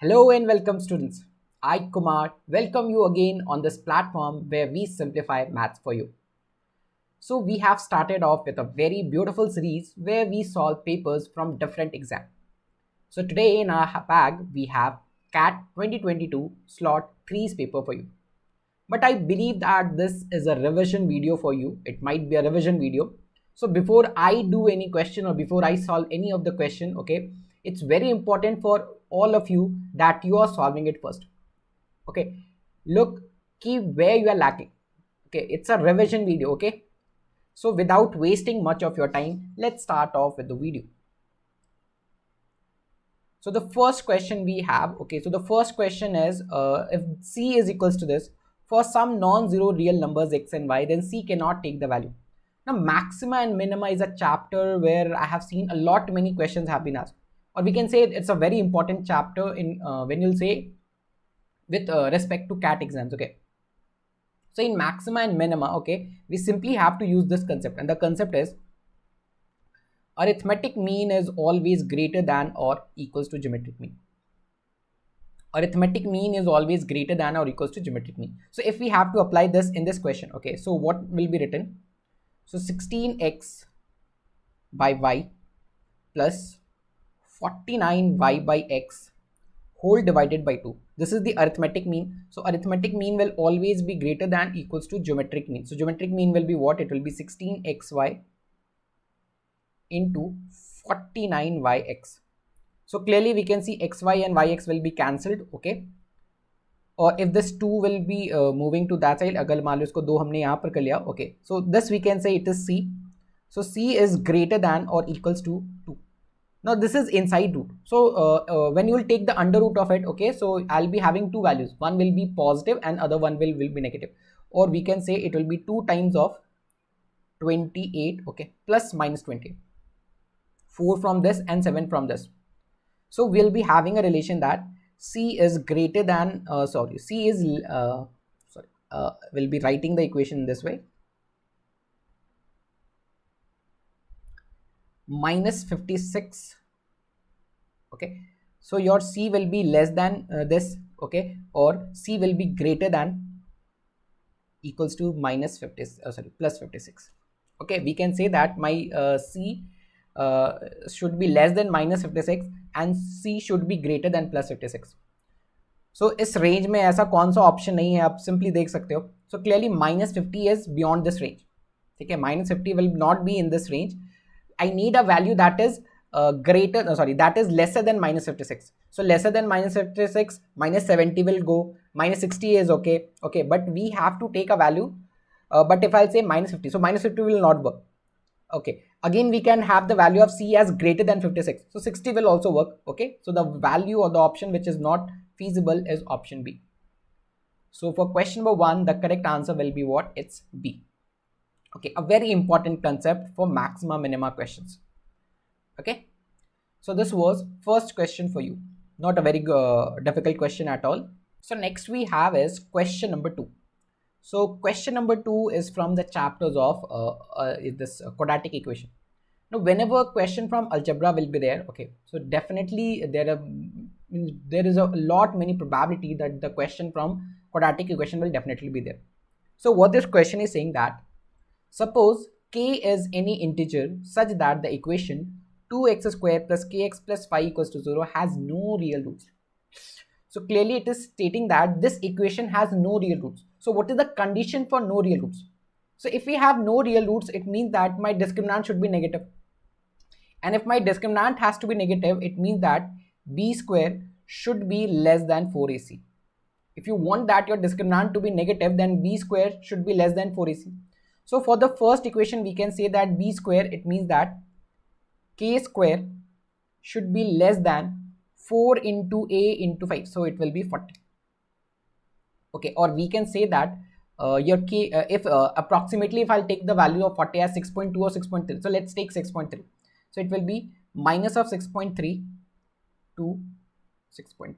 Hello and welcome students. I Kumar welcome you again on this platform where we simplify maths for you. So we have started off with a very beautiful series where we solve papers from different exams. So today in our bag we have CAT 2022 slot 3's paper for you. But I believe that this is a revision video for you. It might be a revision video. So before I do any question or before I solve any of the question, okay, it's very important for all of you that you are solving it first. Okay, look, keep where you are lacking. Okay, it's a revision video. Okay, so without wasting much of your time, let's start off with the video. So the first question we have, okay, so the first question is if C is equals to this, for some non-zero real numbers x and y, then C cannot take the value. Now maxima and minima is a chapter where I have seen a lot many questions have been asked, or we can say it's a very important chapter in when you'll say with respect to CAT exams. Okay, so in maxima and minima, okay, we simply have to use this concept, and the concept is arithmetic mean is always greater than or equals to geometric mean. Arithmetic mean is always greater than or equals to geometric mean. So if we have to apply this in this question, okay, so what will be written? So 16x by y plus 49y by x whole divided by 2. This is the arithmetic mean. So arithmetic mean will always be greater than equals to geometric mean. So geometric mean will be what? It will be 16xy into 49yx. So clearly we can see xy and yx will be cancelled. Okay, or if this 2 will be moving to that side, अगर मान लो इसको 2 हमने यहाँ पर कर लिया, okay, so this we can say it is C. So C is greater than or equals to 2. Now this is inside root. So when you will take the under root of it, okay, so I'll be having two values. One will be positive and other one will be negative. Or we can say it will be 2 times of 28, okay, plus minus 20. 4 from this and 7 from this. So we'll be having a relation that C is greater than, we'll be writing the equation in this way. Minus 56. Okay. So your C will be less than this, okay, or C will be greater than equals to plus 56. Okay, we can say that my C should be less than minus 56 and C should be greater than plus 56. So इस range में ऐसा कौन सा option नहीं है, आप simply देख सकते हो. So clearly minus 50 is beyond this range. ठीक है, minus 50 will not be in this range. I need a value that is that is lesser than minus 56. So lesser than minus 56, minus 70 will go, minus 60 is okay, okay, but we have to take a value. But if I'll say minus 50, so minus 50 will not work. Okay, again we can have the value of C as greater than 56. So 60 will also work. Okay, so the value or the option which is not feasible is option B. So for question number 1, the correct answer will be what? It's B. Okay, a very important concept for maxima minima questions. Okay, so this was first question for you, not a very difficult question at all. So next we have is question number 2. So question number 2 is from the chapters of this quadratic equation. Now whenever a question from algebra will be there, okay, so definitely there is a lot many probability that the question from quadratic equation will definitely be there. So what this question is saying that suppose k is any integer such that the equation 2x square plus kx plus 5 equals to 0 has no real roots. So clearly it is stating that this equation has no real roots. So what is the condition for no real roots? So if we have no real roots, it means that my discriminant should be negative. And if my discriminant has to be negative, it means that b square should be less than 4ac. If you want that your discriminant to be negative, then b square should be less than 4ac. So for the first equation, we can say that b square, it means that k square should be less than 4 into a into 5. So it will be 40. Okay, or we can say that your k, if approximately if I'll take the value of 40 as 6.2 or 6.3. So let's take 6.3. So it will be minus of 6.3 to 6.3.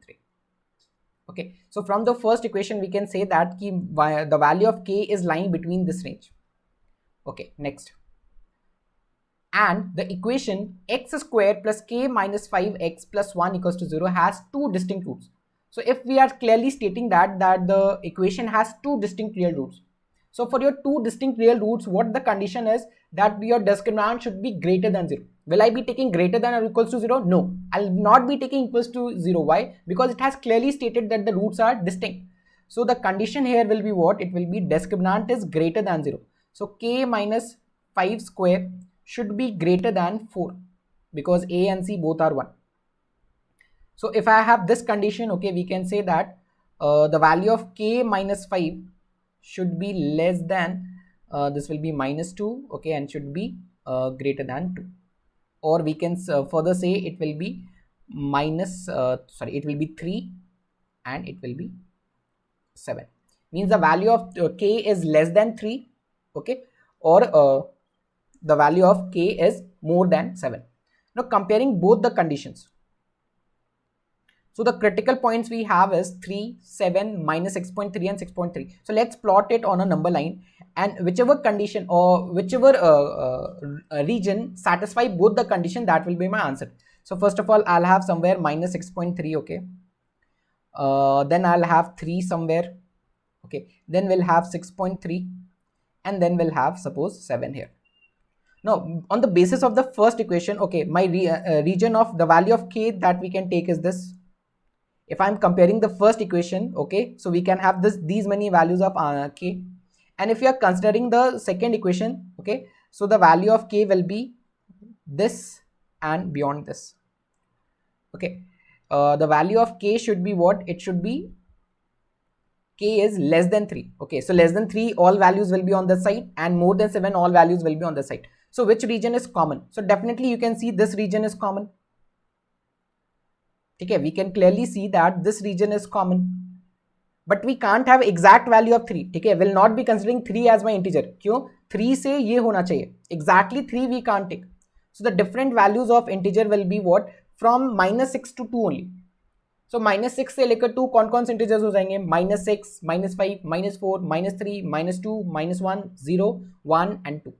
Okay, so from the first equation, we can say that the value of k is lying between this range. Okay, next. And the equation x square plus k minus 5x plus 1 equals to 0 has two distinct roots. So if we are clearly stating that the equation has two distinct real roots, so for your two distinct real roots, what the condition is that your discriminant should be greater than 0. Will I be taking greater than or equals to 0? No, I'll not be taking equals to 0. Why? Because it has clearly stated that the roots are distinct. So the condition here will be what? It will be discriminant is greater than 0. So k minus 5 square should be greater than 4 because a and c both are 1. So if I have this condition, okay, we can say that the value of k minus 5 should be less than, this will be minus 2, okay, and should be greater than 2. Or we can further say it will be minus, it will be 3 and it will be 7. Means the value of k is less than 3, okay, or the value of k is more than 7. Now comparing both the conditions. So the critical points we have is 3, 7, minus 6.3 and 6.3. So let's plot it on a number line, and whichever condition or whichever region satisfy both the condition, that will be my answer. So first of all, I'll have somewhere minus 6.3, okay. Then I'll have 3 somewhere, okay. Then we'll have 6.3 and then we'll have suppose 7 here. Now on the basis of the first equation, okay, my region of the value of k that we can take is this. If I'm comparing the first equation, okay, so we can have these many values of k, and if you are considering the second equation, okay, so the value of k will be this and beyond this, okay. The value of k should be what? It should be k is less than 3, okay. So less than 3 all values will be on the side, and more than 7 all values will be on the side. So which region is common? So definitely you can see this region is common. Okay, we can clearly see that this region is common, but we can't have exact value of 3. Okay, will not be considering 3 as my integer. क्यों? 3 से ये होना चाहिए. Exactly 3 we can't take. So the different values of integer will be what? From minus 6 to 2 only. So minus 6 से लेकर 2 कौन से integers हो जाएंगे? minus 6, minus 5, minus 4, minus 3, minus 2, minus 1, 0, 1 and 2.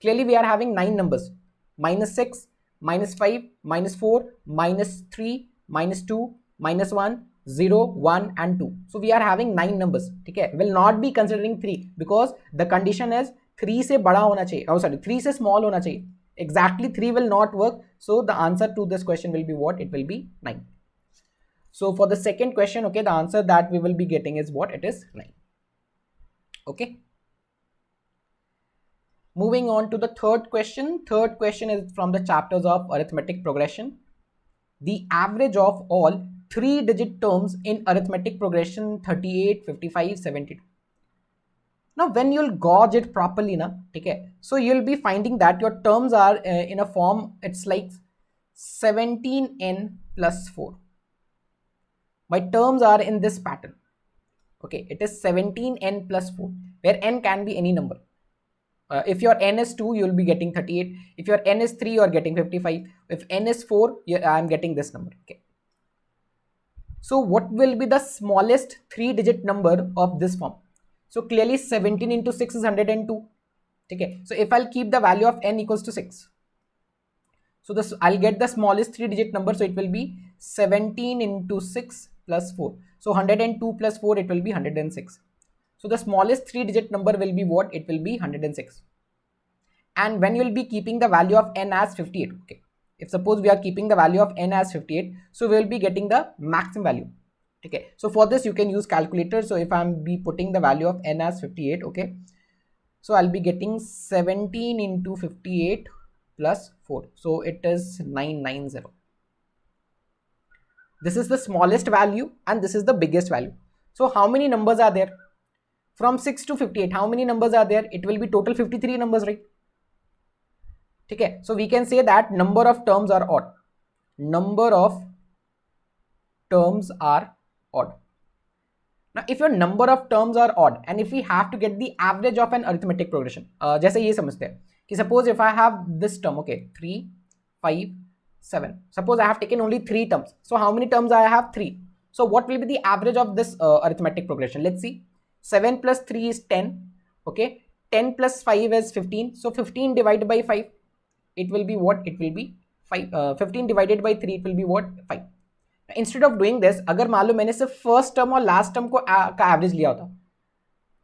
Clearly we are having 9 numbers. Minus 6, minus 5, minus 4, minus 3, minus 2, minus 1, 0, 1 and 2. So we are having 9 numbers. Okay, will not be considering 3 because the condition is 3 से बड़ा होना चाहिए. Oh sorry, 3 से small होना चाहिए. Exactly 3 will not work. So the answer to this question will be what? It will be 9. So for the second question, okay, the answer that we will be getting is what? It is 9. Okay. Moving on to the third question. Third question is from the chapters of arithmetic progression. The average of all 3-digit terms in arithmetic progression 38, 55, 72. Now when you'll gauge it properly, okay, so you'll be finding that your terms are in a form, it's like 17n plus 4. My terms are in this pattern. Okay, it is 17n plus 4, where n can be any number. If your n is 2, you will be getting 38. If your n is 3, you are getting 55. If n is 4, I am getting this number. Okay. So what will be the smallest 3-digit number of this form? So clearly 17 into 6 is 102. Okay. So if I'll keep the value of n equals to 6, so this I'll get the smallest 3-digit number. So it will be 17 into 6 plus 4. So 102 plus 4, it will be 106. So the smallest 3-digit number will be what? It will be 106. And when you will be keeping the value of n as 58, okay. If suppose we are keeping the value of n as 58, so we will be getting the maximum value. Okay. So for this you can use calculator. So if I'm be putting the value of n as 58, okay. So I'll be getting 17 into 58 plus 4. So it is 990. This is the smallest value and this is the biggest value. So how many numbers are there? From 6 to 58, how many numbers are there? It will be total 53 numbers, right? Okay, so we can say that number of terms are odd. Number of terms are odd. Now, if your number of terms are odd and if we have to get the average of an arithmetic progression, जैसे ये समझते हैं कि suppose if I have this term, okay, 3, 5, 7. Suppose I have taken only 3 terms. So how many terms I have? 3. So what will be the average of this arithmetic progression? Let's see. 7 plus 3 is 10. Okay. 10 plus 5 is 15. So 15 divided by 5. It will be what? It will be 5. 15 divided by 3. It will be what? 5. Instead of doing this, अगर मान लो मैंने सिर्फ first term और last term का average लिया होता,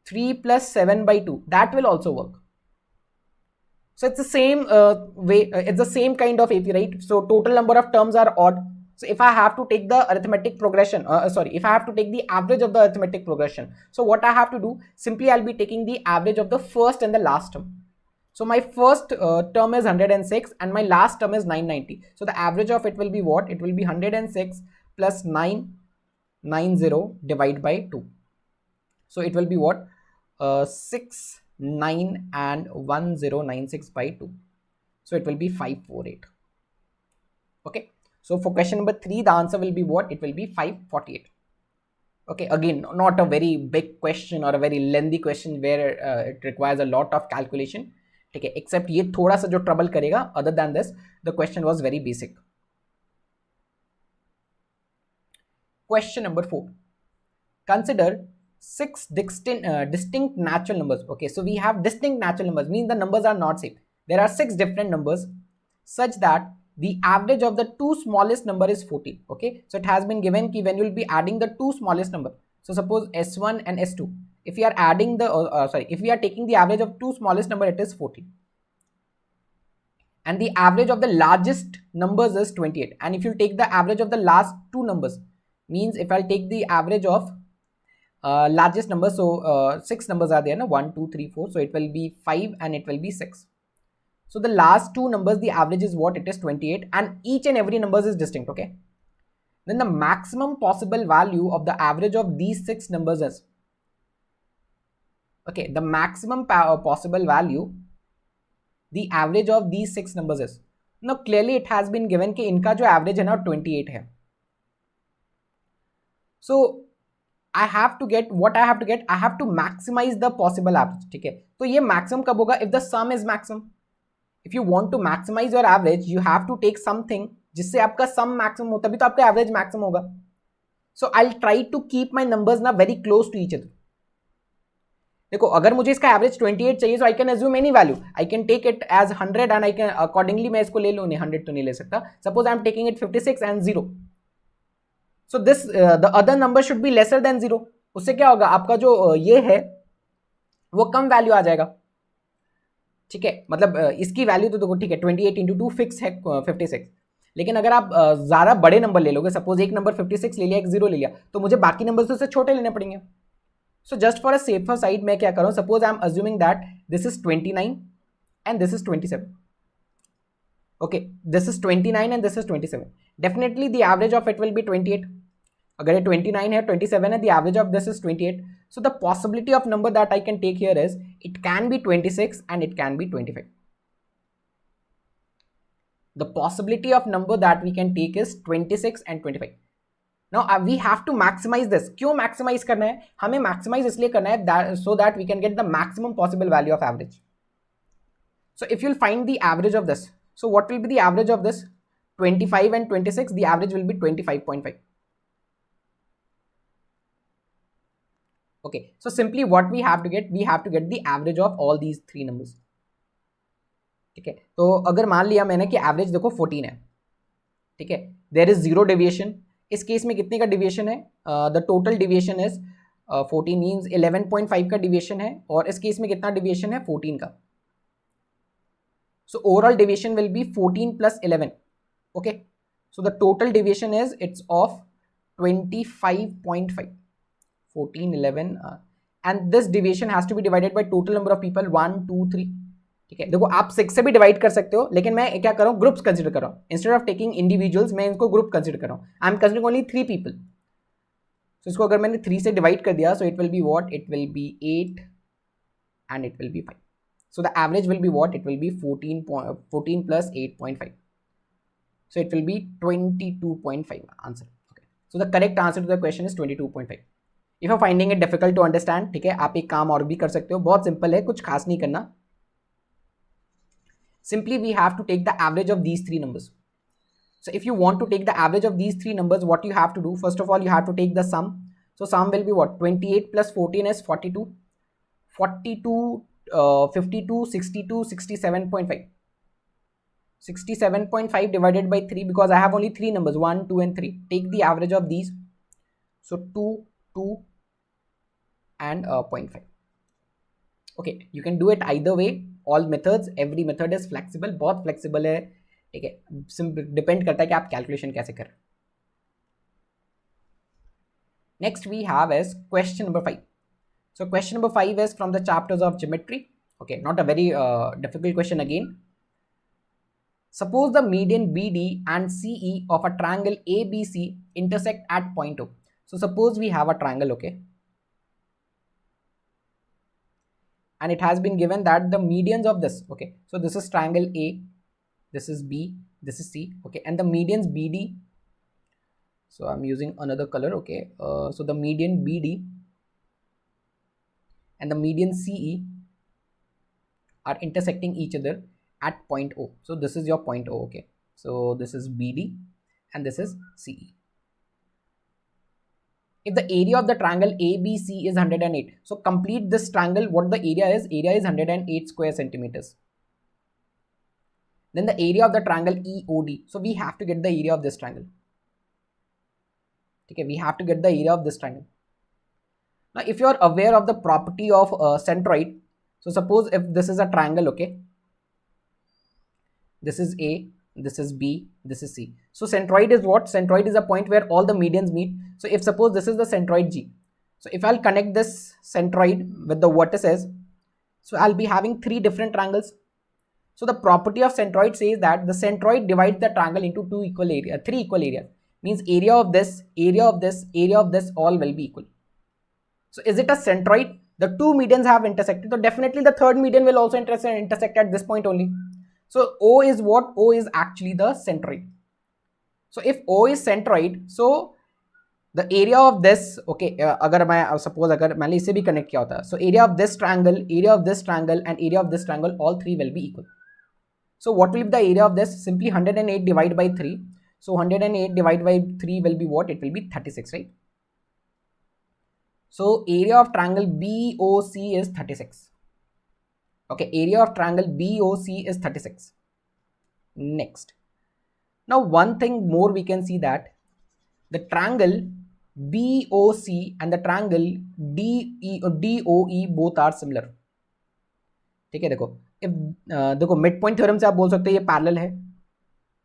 3 + 7/2, that will also work. So it's the same way, it's the same kind of AP, right? So total number of terms are odd. So if I have to take the arithmetic progression, if I have to take the average of the arithmetic progression, so what I have to do, simply I'll be taking the average of the first and the last term. So my first term is 106 and my last term is 990. So the average of it will be what? It will be 106 plus 990 divided by 2. So it will be what? 6, 9 and 1096 by 2. So it will be 548. Okay. So for question number 3, the answer will be what? It will be 548. Okay. Again, not a very big question or a very lengthy question where it requires a lot of calculation. Okay. Except ये थोड़ा सा जो trouble करेगा. Other than this, the question was very basic. Question number 4. Consider 6 distinct natural numbers. Okay, so we have distinct natural numbers, means the numbers are not same. There are 6 different numbers such that the average of the two smallest number is 14. Okay, so it has been given ki when you will be adding the two smallest number. So suppose S1 and S2. If we are adding the if we are taking the average of two smallest number, it is 14. And the average of the largest numbers is 28. And if you take the average of the last two numbers, means if I'll take the average of largest number, so 6 numbers are there, no? 1, 2, 3, 4. So it will be 5 and it will be 6. So the last two numbers, the average is what? It is 28, and each and every numbers is distinct. Okay. Then the maximum possible value of the average of these 6 numbers is, okay, the maximum possible value, the average of these 6 numbers is. Now clearly it has been given कि इनका जो average है ना 28 है. So I have to get what I have to get. I have to maximize the possible average. ठीक है. तो ये maximum कब होगा? If the sum is maximum. If you want to maximize your average, you have to take something जिससे आपका sum maximum हो, तभी तो आपका average maximum होगा. So I'll try to keep my numbers ना very close to each other. देखो अगर मुझे इसका एवरेज 28 चाहिए, so I can assume any value. I can take it as 100 and I can accordingly मैं इसको ले लूँ. नहीं 100 तो नहीं ले सकता. Suppose I am taking it 56 and 0. So this the other number should be lesser than 0. उससे क्या होगा? आपका जो ये है वो कम वैल्यू आ जाएगा. ठीक है, मतलब इसकी वैल्यू तो देखो ठीक है 28 इंटू 2 फिक्स है 56. लेकिन अगर आप ज़्यादा बड़े नंबर ले लोगे, सपोज एक नंबर 56 ले लिया, एक 0 ले लिया, तो मुझे बाकी नंबर से उससे छोटे लेने पड़ेंगे. So just for a safer side मैं क्या करूँ, suppose I am assuming that this is 29 and this is 27. Okay, this is 29 and this is 27. Definitely the average of it will be 28. अगर ये 29 है, 27 है, the average of this is 28. So the possibility of number that I can take here is it can be 26 and it can be 25. The possibility of number that we can take is 26 and 25. Now we have to maximize this. क्यों maximize करना है? हमें maximize इसलिए करना है so that we can get the maximum possible value of average. So if you'll find the average of this, so what will be the average of this? 25 and 26, the average will be 25.5. Okay, so simply what we have to get the average of all these three numbers. ठीक है, तो अगर मान लिया मैंने कि average देखो 14 है, ठीक है, देयर इज 0 डेविएशन. इस केस में कितने का डिविएशन है? The total deviation is 14 means 11.5 का डिविएशन है, और इस केस में कितना डिविएशन है? 14 का. So overall deviation will be 14 + 11. Okay, so the total deviation is it's of 25.5. 14, 11 and this deviation has to be divided by total number of people 1, 2, 3. ठीक है, देखो आप 6 से भी डिवाइड कर सकते हो, लेकिन मैं क्या कर रहा हूँ? ग्रुप्स कंसिडर कर रहा हूँ. इंस्टेड ऑफ टेकिंग इंडिविजुअल्स मैं इनको ग्रुप कंसिडर कर रहा हूँ. I am considering only 3 people. So इसको अगर मैंने 3 से डिवाइड कर दिया, so it will be what? It will be 8 and it will be 5. So the average will be what? It will be 14 + 8.5. So it will be 22.5 answer. Okay, so the correct answer to the question is 22.5. If you are finding it difficult to understand, ठीक है, आप एक काम और भी कर सकते हो, बहुत सिंपल है, कुछ खास नहीं करना. Simply we have to take the average of these three numbers. So if you want to take the average of these three numbers, what you have to do, first of all you have to take the sum. So sum will be what? 28 + 14 is 42. 42, 52, 62, 67.5. 67.5 divided by 3, because I have only 3 numbers, 1, 2 and 3. Take the average of these. So 2, 2 and 0.5. Okay, you can do it either way. All methods, every method is flexible, बहुत flexible है, ठीक है. Simple depend करता है कि आप calculation कैसे कर. Next we have is question number 5. So question number 5 is from the chapters of geometry. Okay, not a very difficult question again. Suppose the median BD and CE of a triangle ABC intersect at point O. So suppose we have a triangle, okay, and it has been given that the medians of this, okay, so this is triangle A, this is B, this is C, okay, and the medians BD, so I'm using another color, okay, so the median BD and the median CE are intersecting each other at point O. So this is your point O, okay, so this is BD and this is CE. If the area of the triangle ABC is 108, so complete this triangle, what the area is 108 square centimeters. Then the area of the triangle EOD, so we have to get the area of this triangle. Okay, we have to get the area of this triangle. Now if you are aware of the property of centroid, so suppose if this is a triangle, okay, this is A, this is B, this is C. So centroid is what? Centroid is a point where all the medians meet. So if suppose this is the centroid G, so if I'll connect this centroid with the vertices, so I'll be having 3 different triangles. So the property of centroid says that the centroid divides the triangle into 3 equal areas. Means area of this, area of this, area of this, all will be equal. So is it a centroid? The 2 medians have intersected, so definitely the third median will also intersect at this point only. So O is what? O is actually the centroid. So if O is centroid, so the area of this, okay, अगर मैं suppose अगर मैंने इसे भी connect किया होता, so area of this triangle, area of this triangle and area of this triangle, all 3 will be equal. So what will be the area of this? Simply 108 divided by 3. So 108 divided by 3 will be what? It will be 36, right? So area of triangle BOC is 36. Okay, area of triangle BOC is 36. Next. Now one thing more we can see that the triangle BOC and the triangle DOE both are similar. ठीक है, देखो if देखो mid point theorem से आप बोल सकते हैं ये पैरेलल है,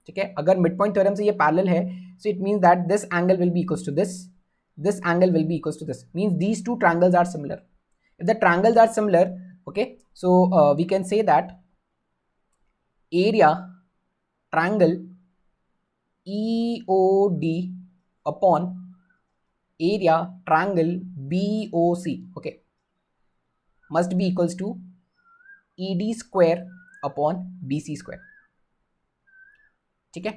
ठीक है. अगर मिड पॉइंट थ्योरम से ये पैरेलल है, so it means that this angle will be equals to this angle will be equals to this, means these two triangles are similar. If the triangles are similar, okay, so we can say that area triangle EOD upon area triangle BOC, okay, must be equals to ED square upon BC square. ठीक है.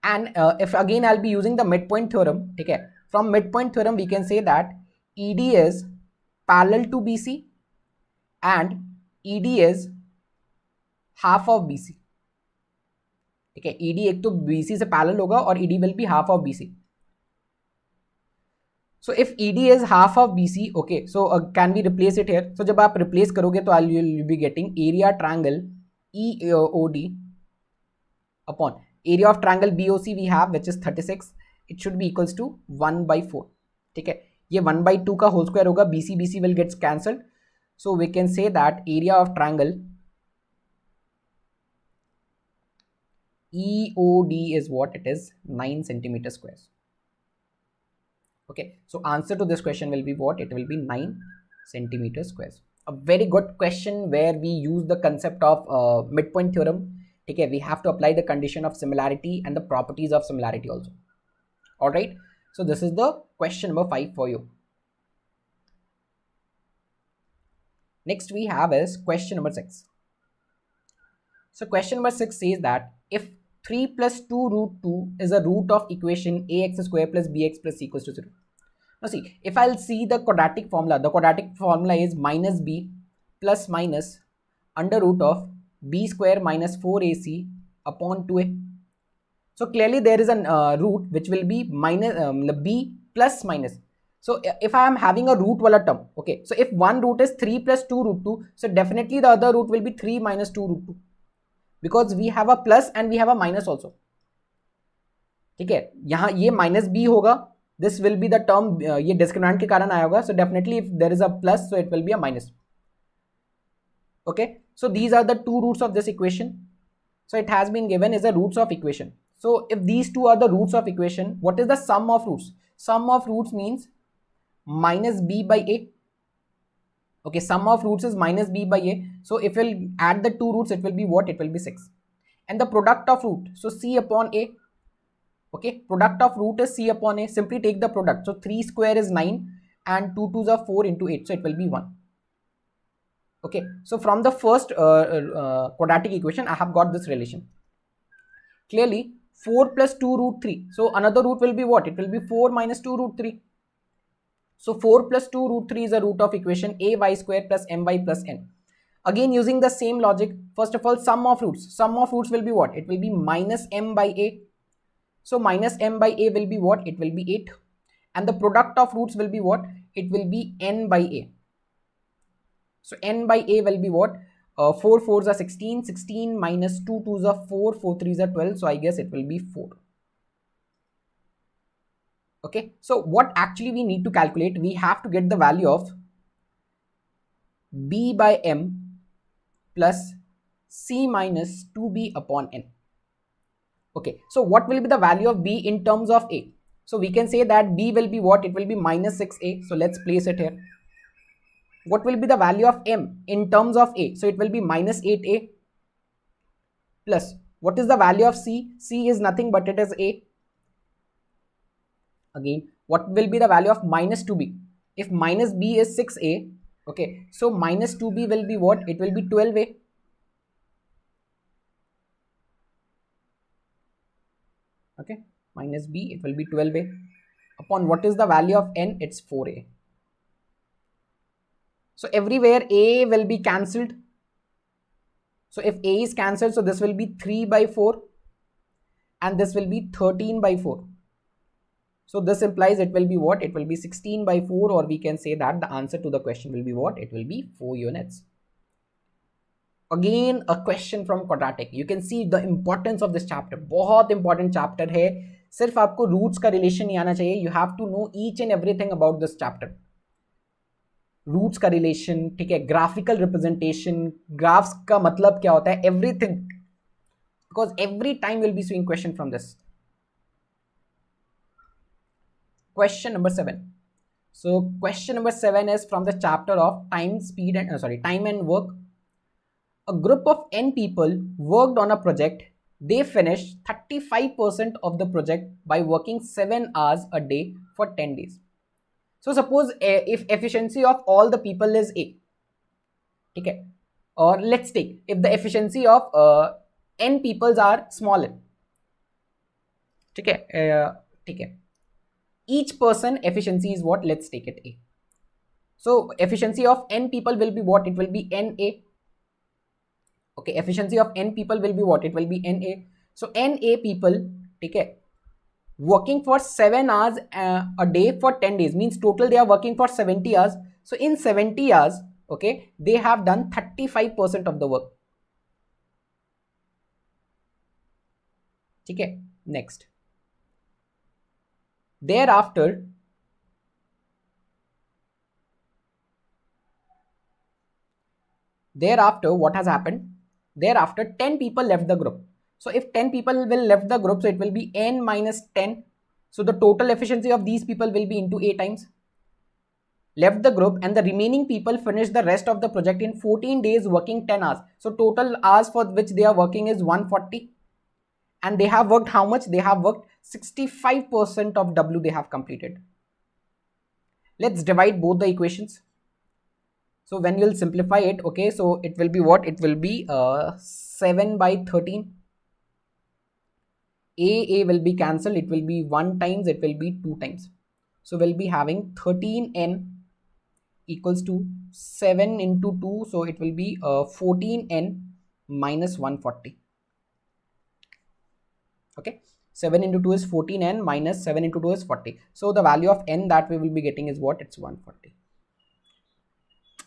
And if again I'll be using the midpoint theorem, ठीक है, from midpoint theorem we can say that ED is parallel to BC and ED is half of BC. ठीक है, ED एक तो BC से parallel होगा और ED will be half of BC. So if ED is half of BC, okay, so can we replace it here? So जब आप replace करोगे तो you'll be getting area triangle EOD upon area of triangle BOC we have, which is 36. It should be equals to 1/4. ठीक है, ये 1/2 का whole square होगा, BC will get cancelled. So we can say that area of triangle EOD is what it is, 9 centimeter squares. Okay, so answer to this question will be what? It will be 9 centimeter squares. A very good question where we use the concept of midpoint theorem. Okay, we have to apply the condition of similarity and the properties of similarity also. All right, so this is the question number 5 for you. Next we have is question number 6. So question number 6 says that if 3 plus 2 root 2 is a root of equation ax square plus bx plus c equals to 0. Now see, if I'll see the quadratic formula, the quadratic formula is minus b plus minus under root of b square minus 4ac upon 2a. So clearly there is a root which will be minus b plus minus. So if I am having a root wala term, okay, so if one root is 3 plus 2 root 2, so definitely the other root will be 3 minus 2 root 2. because we have a plus and we have a minus also. ठीक है, यहाँ ये minus B होगा, this will be the term, ये discriminant के कारण आया होगा, so definitely if there is a plus so it will be a minus. Okay, so these are the two roots of this equation. So it has been given as the roots of equation. So if these two are the roots of equation, what is the sum of roots? Sum of roots means minus b by a. Okay, sum of roots is minus b by a. So if we'll add the two roots, it will be what? It will be 6. And the product of root, so c upon a. Okay, product of root is c upon a. Simply take the product. So 3 square is 9 and 2 2s are 4 into 8. So it will be 1. Okay, so from the first quadratic equation, I have got this relation. Clearly, 4 plus 2 root 3. So another root will be what? It will be 4 minus 2 root 3. So 4 plus 2 root 3 is a root of equation a y square plus my plus n. Again, using the same logic, first of all, sum of roots. Sum of roots will be what? It will be minus m by a. So minus m by a will be what? It will be 8. And the product of roots will be what? It will be n by a. So n by a will be what? 4 4s are 16, 16 minus 2 2s are 4, 4 3s are 12. So I guess it will be 4. Okay, so what actually we need to calculate? We have to get the value of b by m plus c minus 2b upon n. Okay, so what will be the value of b in terms of a? So we can say that b will be what? It will be minus 6a. So let's place it here. What will be the value of m in terms of a? So it will be minus 8a plus what is the value of c? C is nothing but it is a. Again, what will be the value of minus 2b? If minus b is 6a, okay, so minus 2b will be what? It will be 12a. Okay, minus b, it will be 12a. Upon what is the value of n? It's 4a. So everywhere a will be cancelled. So if a is cancelled, so this will be 3 by 4 and this will be 13 by 4. So this implies it will be what? It will be 16 by 4, or we can say that the answer to the question will be what? It will be 4 units. Again, a question from quadratic. You can see the importance of this chapter. बहुत important chapter है. सिर्फ आपको roots का relation नहीं आना चाहिए. You have to know each and everything about this chapter. Roots का relation, ठीक है, graphical representation, graphs का मतलब क्या होता है, everything. Because every time we'll be seeing question from this. Question number 7. So question number 7 is from the chapter of time, speed and time and work. A group of n people worked on a project. They finished 35% of the project by working 7 hours a day for 10 days. So suppose if efficiency of all the people is A, okay, or let's take if the efficiency of n peoples are smaller, okay, each person efficiency is what? Let's take it A. So efficiency of n people will be what? It will be NA. Okay, efficiency of n people will be what? It will be NA. So NA people, okay, working for 7 hours a day for 10 days means total they are working for 70 hours. So in 70 hours, okay, they have done 35% of the work. Okay, next. Thereafter, what has happened? Thereafter, 10 people left the group. So if 10 people will left the group, so it will be n minus 10. So the total efficiency of these people will be into A times. Left the group and the remaining people finished the rest of the project in 14 days working 10 hours. So total hours for which they are working is 140. And they have worked how much? They have worked 65% of W they have completed. Let's divide both the equations. So when you will simplify it, okay, so it will be what? It will be 7 by 13. A will be cancelled. It will be 1 times, it will be 2 times. So we'll be having 13n equals to 7 into 2. So it will be 14n minus 140. Okay, 7 into 2 is 14n minus 7 into 2 is 40. So the value of n that we will be getting is what? It's 140.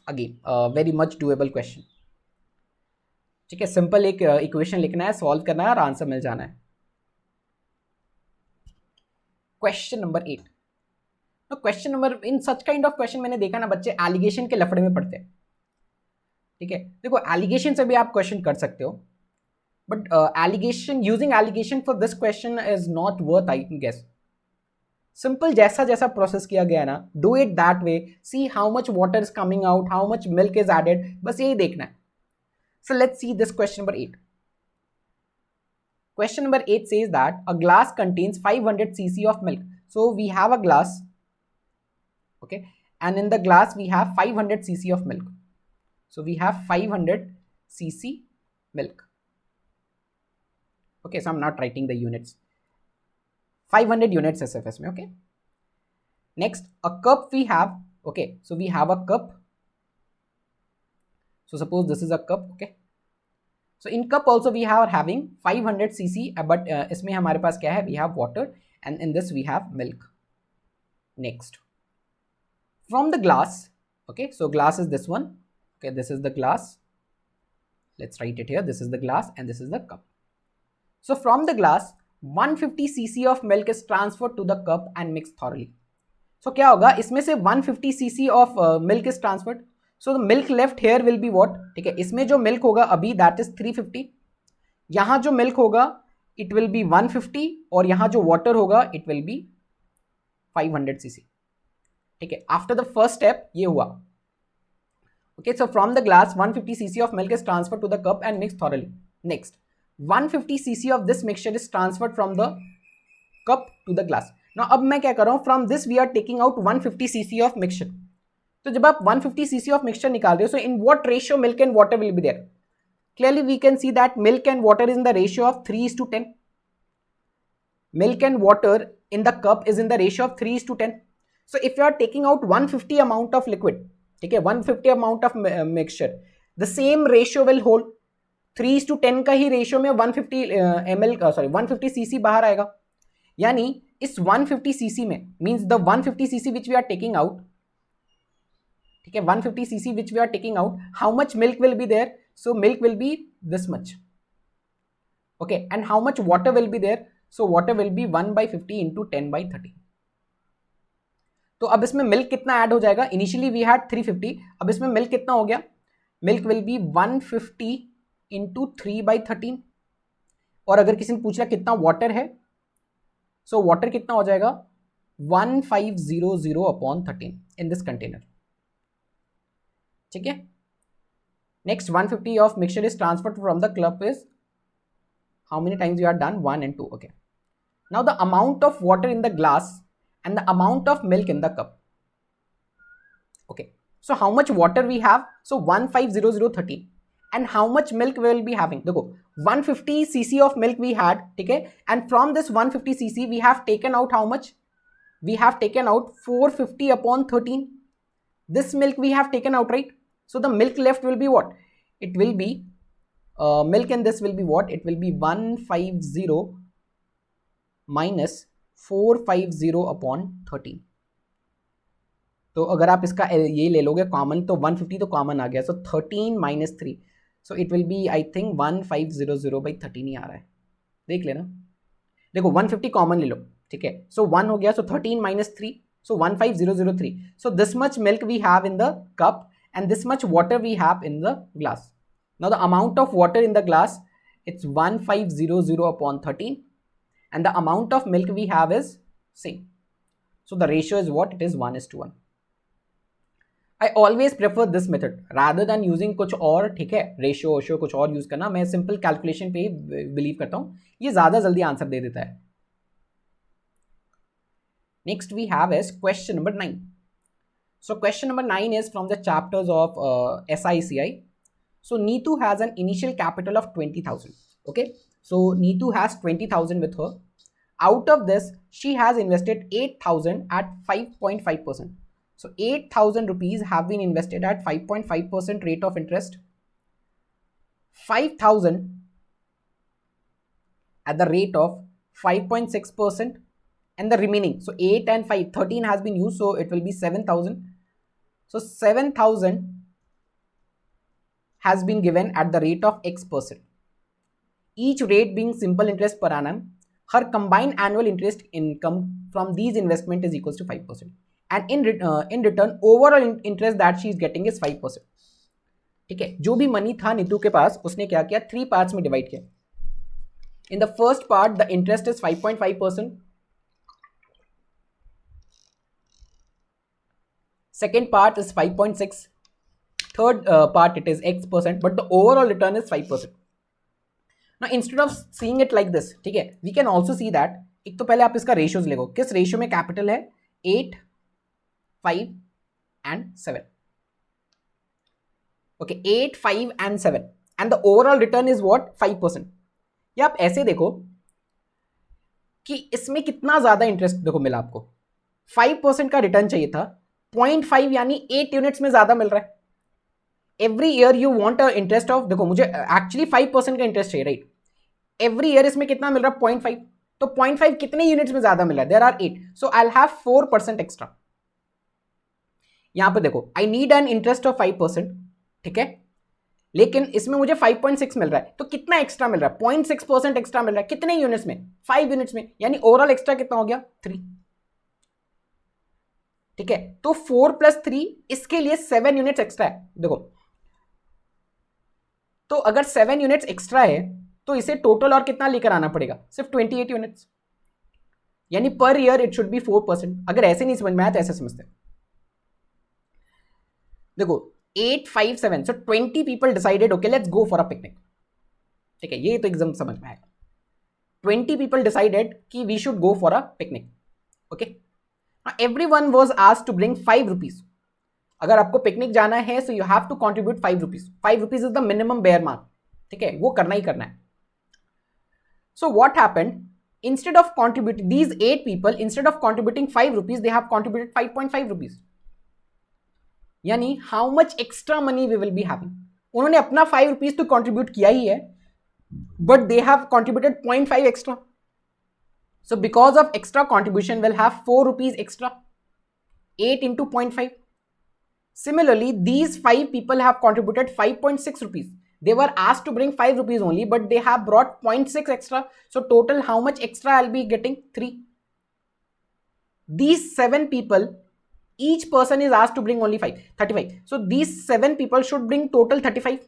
Again, very much doable question. ठीक है, simple एक equation लिखना है, solve करना है और answer मिल जाना है। Question number 8। तो question number, in such kind of question मैंने देखा ना बच्चे एलिगेशन के लफड़े में पढ़ते हैं। ठीक है, देखो एलिगेशन से भी आप क्वेश्चन कर सकते हो, but alligation, using alligation for this question is not worth, I guess. Simple जैसा जैसा प्रोसेस किया गया ना, do it that way, see how much water is coming out, how much milk is added, बस यही देखना है। So let's see this question number 8। Question number 8 says that a glass contains 500 cc of milk. So we have a glass, okay, and in the glass we have 500 cc of milk. So we have 500 cc milk. Okay, so I'm not writing the units. 500 units SFS mein, okay. Next, a cup we have, okay, so we have a cup. So suppose this is a cup, okay. So in cup also we are having 500 cc, but इसमें हमारे पास क्या है, we have water, and in this we have milk. Next, from the glass, okay, so glass is this one, okay, this is the glass, let's write it here, this is the glass and this is the cup. So from the glass 150 cc of milk is transferred to the cup and mixed thoroughly. So क्या होगा, इसमें से 150 cc of milk is transferred. So the milk left here will be what, ठीक है, इसमें जो milk होगा अभी that is 350, यहाँ जो milk होगा it will be 150, और यहाँ जो water होगा it will be 500 cc. ठीक है, after the first step ये हुआ, okay. So from the glass 150 cc of milk is transferred to the cup and mixed thoroughly. Next, 150 cc of this mixture is transferred from the cup to the glass. Now अब मैं क्या कर रहा हूँ, from this we are taking out 150 cc of mixture. तो जब आप 150 cc of mixture निकाल रहे हो, so in what ratio milk and water will be there? Clearly we can see that milk and water is in the ratio of 3:10. Milk and water in the cup is in the ratio of 3:10. So if you are taking out 150 amount of liquid, ठीक है, 150 amount of mixture, the same ratio will hold. 3:10 का ही ratio में 150 ml, sorry 150 cc बाहर आएगा, यानी इस 150 cc में means the 150 cc which we are taking out, ठीक है, 150 cc which we are taking out, how much milk will be there? So milk will be this much, okay, and how much water will be there? So water will be 1/50 into 10/30. तो अब इसमें milk कितना add हो जाएगा, initially we had 350, अब इसमें milk कितना हो गया, मिल्क विल बी 150 into 3/13, और अगर किसी ने पूछा कितना वाटर है, सो वाटर कितना हो जाएगा 1500 upon 13 इन दिस कंटेनर, ठीक है. Next 150 of mixture is transferred from the cup is how many times you are done, 1 and 2, okay. Now the amount of water in the glass and the amount of milk in the cup, okay. So how much water we have, so 1500 and how much milk we will be having, देखो 150 cc of milk we had, ठीक है, and from this 150 cc we have taken out how much, we have taken out 450 upon 13, this milk we have taken out, right? So the milk left will be what, it will be milk in this will be what, it will be 150 minus 450 upon 13. तो अगर आप इसका ये ले लोगे common, तो 150 तो common आ गया, so 13 minus 3, so it will be I think 1500/13 ही आ रहा है, देख लेना, देखो 150 कॉमन ले लो, ठीक है, सो 1 हो गया, so 13 minus 3, so 15003. So this much milk we have in the cup and this much water we have in the glass. Now the amount of water in the glass, it's 1500 upon 13, and the amount of milk we have is same. So the ratio is what, it is 1:1. I always prefer this method rather than using कुछ और, ठीक है, ratio कुछ और use करना, मैं simple calculation पे ही believe करता हूँ, ये ज्यादा जल्दी आंसर दे देता है. Next we have is question number 9. So question number 9 is from the chapters of SICI. So Neetu has an initial capital of 20,000. Okay, so Neetu has 20,000 with her. Out of this, she has invested 8,000 at 5.5%. So 8,000 rupees have been invested at 5.5% rate of interest. 5,000 at the rate of 5.6%. And the remaining, so 8 and 5, 13 has been used, so it will be 7,000. So 7,000 has been given at the rate of X%. Each rate being simple interest per annum, her combined annual interest income from these investment is equals to 5%. And in return, overall interest that she is getting is 5%. ठीक है, जो भी money था नीतू के पास उसने क्या किया, 3 parts में डिवाइड किया. In the first part, the interest is 5.5%. Second part is 5.6. Third part, it is X%, but the overall return is 5%. Now, instead of seeing it like this, ठीक है, we can also see that, एक तो पहले आप इसका ratios देखो, किस ratio में कैपिटल है, 8, 5 and 7. Okay, 8, 5 and 7. And the overall return is what? 5%. या आप ऐसे देखो कि इसमें कितना ज्यादा इंटरेस्ट देखो मिला आपको, 5% का रिटर्न चाहिए था, 0.5 यानी 8 यूनिट्स में ज्यादा मिल रहा है. Every year you want a interest of, देखो मुझे एक्चुअली 5% का इंटरेस्ट चाहिए, राइट. एवरी ईयर इसमें कितना मिल रहा है, 0.5. तो 0.5 कितने यूनिट्स में ज्यादा मिल रहा है, there are 8, so I will have 4% extra. यहां पे देखो, I need an interest of 5%, ठीक है, लेकिन इसमें मुझे 5.6 मिल रहा है, तो कितना एक्स्ट्रा मिल रहा है, 0.6% एक्स्ट्रा मिल रहा है. कितने यूनिट्स में, 5 यूनिट्स में, यानी ओवरऑल एक्स्ट्रा कितना हो गया, 3. ठीक है, तो 4 + 3, इसके लिए 7 यूनिट्स एक्स्ट्रा है. देखो, तो अगर 7 यूनिट्स एक्स्ट्रा है तो इसे टोटल और कितना लेकर आना पड़ेगा, सिर्फ 28 यूनिट्स, यानी per year it should be 4%. अगर ऐसे नहीं समझ में आया तो ऐसे समझते हैं. देखो 8, 5, 7, so 20 people decided, okay, let's go for a picnic. ठीक है, ये तो एकदम समझ में आएगा. 20 people decided कि we should go for a picnic. Okay, now everyone was asked to bring 5 rupees. अगर आपको पिकनिक जाना है so you have to contribute 5 rupees. 5 rupees is the minimum bare mark. ठीक है, वो करना ही करना है. So what happened? Instead of contributing, these 8 people, instead of contributing 5 rupees, they have contributed 5.5 rupees. यानी how much extra money we will be having. उन्होंने अपना 5 rupees तो कॉन्ट्रीब्यूट किया ही है, but they have contributed 0.5 extra. So because of extra contribution will have 4 rupees extra, 8 into 0.5. Similarly, these 5 people have contributed 5.6 rupees. They were asked to bring 5 rupees only, but they have brought 0.6 extra. So total how much extra I'll be getting? 3. These 7 people, each person is asked to bring only 35. So these 7 people should bring total 35.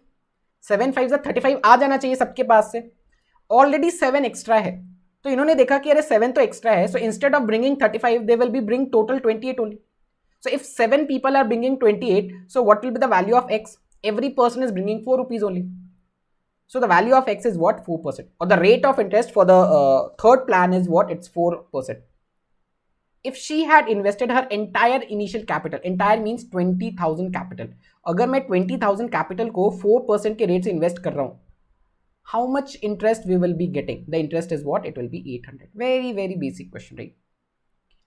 7 5 35 आ जाना चाहिए सबके पास से. Already 7 extra है, तो इन्होंने देखा कि अरे 7 तो एक्स्ट्रा है, so instead of bringing 35 they will be bring total 28 only. So if 7 people are bringing 28, so what will be the value of X? Every person is bringing 4 rupees only. So the value of X is what? 4%. Or the rate of interest for the third plan is what? It's 4%. If she had invested her entire initial capital, entire means 20,000 capital. अगर मैं 20,000 capital को 4% के rate से invest कर रहा हूँ, how much interest we will be getting? The interest is what? It will be 800. Very, very basic question, right?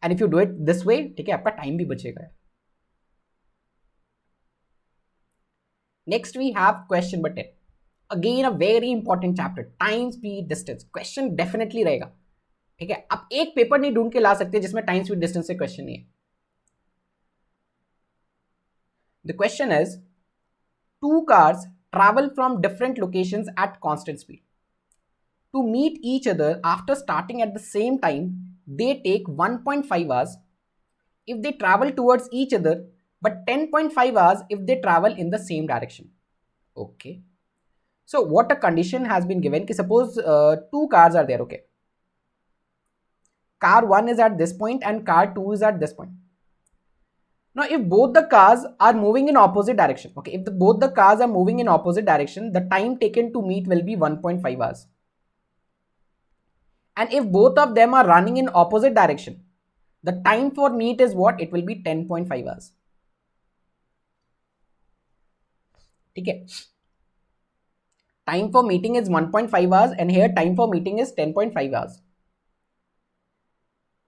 And if you do it this way, ठीक है, आपका time भी बचेगा. Next we have question number 10. Again a very important chapter, time, speed, distance. Question definitely रहेगा. ठीक है, आप एक पेपर नहीं ढूंढ के ला सकते जिसमें टाइम स्पीड डिस्टेंस से क्वेश्चन नहीं है. The question is, 2 cars travel from different locations at constant speed. To meet each other after starting at the same time, they take 1.5 hours if they travel towards each other, but 10.5 hours if they travel in the same direction. Okay, so what a condition has been given कि suppose 2 cars are there. Okay, car 1 is at this point and car 2 is at this point. Now if both the cars are moving in opposite direction, okay, if both the cars are moving in opposite direction, the time taken to meet will be 1.5 hours. And if both of them are running in opposite direction, the time for meet is what? It will be 10.5 hours. ठीक है, time for meeting is 1.5 hours and here time for meeting is 10.5 hours.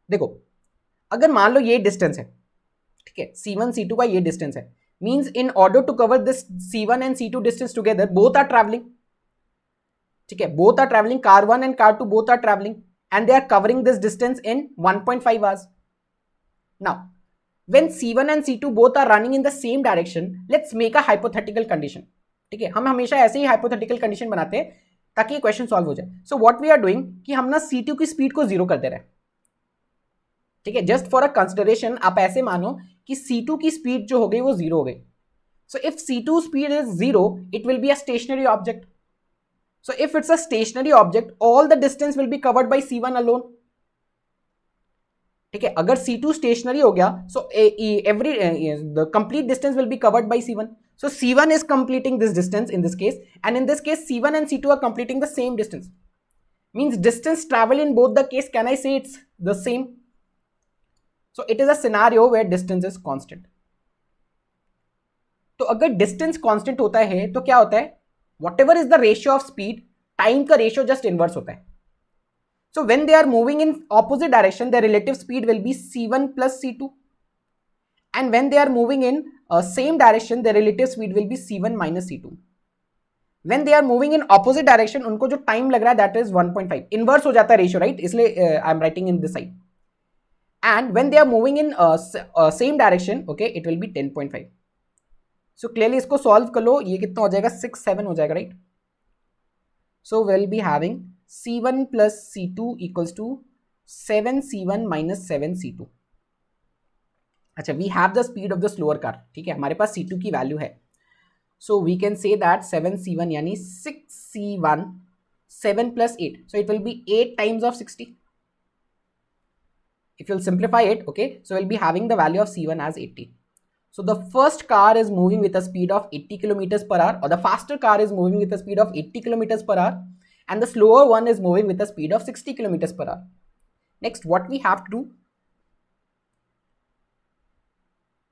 देखो, अगर मान लो ये distance है, ठीक है, C1 C2 का ये डिस्टेंस है, means in order to cover this C1 and C2 distance together, both are travelling. ठीक है, both are travelling, car 1 and car 2 both are travelling and they are covering this distance in 1.5 hours. Now when C1 and C2 both are running in the same direction, let's make a hypothetical condition. ठीक है, हम हमेशा ऐसे ही hypothetical condition बनाते हैं ताकि ये question solve हो जाए. So what we are doing कि हम ना C2 की स्पीड को जीरो कर दे रहे हैं. ठीक है, जस्ट फॉर अ कंसिडरेशन आप ऐसे मानो कि C2 की स्पीड जो हो गई वो जीरो हो गई. So if C2 speed is zero it will be a stationary object. So if it's a stationary object, all the distance will be covered by C1 alone. ठीक है, अगर C2 stationary हो गया, so every the complete distance will be covered by C1. So C1 is completing this distance in this case, and in this case C1 and C2 are completing the same distance. Means distance traveled in both the case, can I say it's the same? So it is a scenario where distance is constant. तो अगर distance constant होता है तो क्या होता है, whatever is the ratio of speed, time का ratio just inverse होता है. So when they are moving in opposite direction, their relative speed will be C1 plus C2. And when they are moving in same direction, their relative speed will be C1 minus C2. When they are moving in opposite direction, उनको जो time लग रहा है that is 1.5. Inverse हो जाता है ratio, right? इसलिए I am writing in this side. And when they are moving in same direction, okay, it will be 10.5. So clearly इसको solve कर लो, ये कितना हो जाएगा 6, 7 हो जाएगा, right? So we'll be having C1 plus C2 equals to 7C1 minus 7C2. अच्छा, we have the speed of the slower car. ठीक है, हमारे पास C2 की वैल्यू है. So we can say that 7C1 यानी 6C1, 7 plus 8. So it will be 8 times of 60. If you'll simplify it, okay, so we'll be having the value of C1 as 80. So the first car is moving with a speed of 80 kilometers per hour, or the faster car is moving with a speed of 80 kilometers per hour, and the slower one is moving with a speed of 60 kilometers per hour. Next, what we have to do,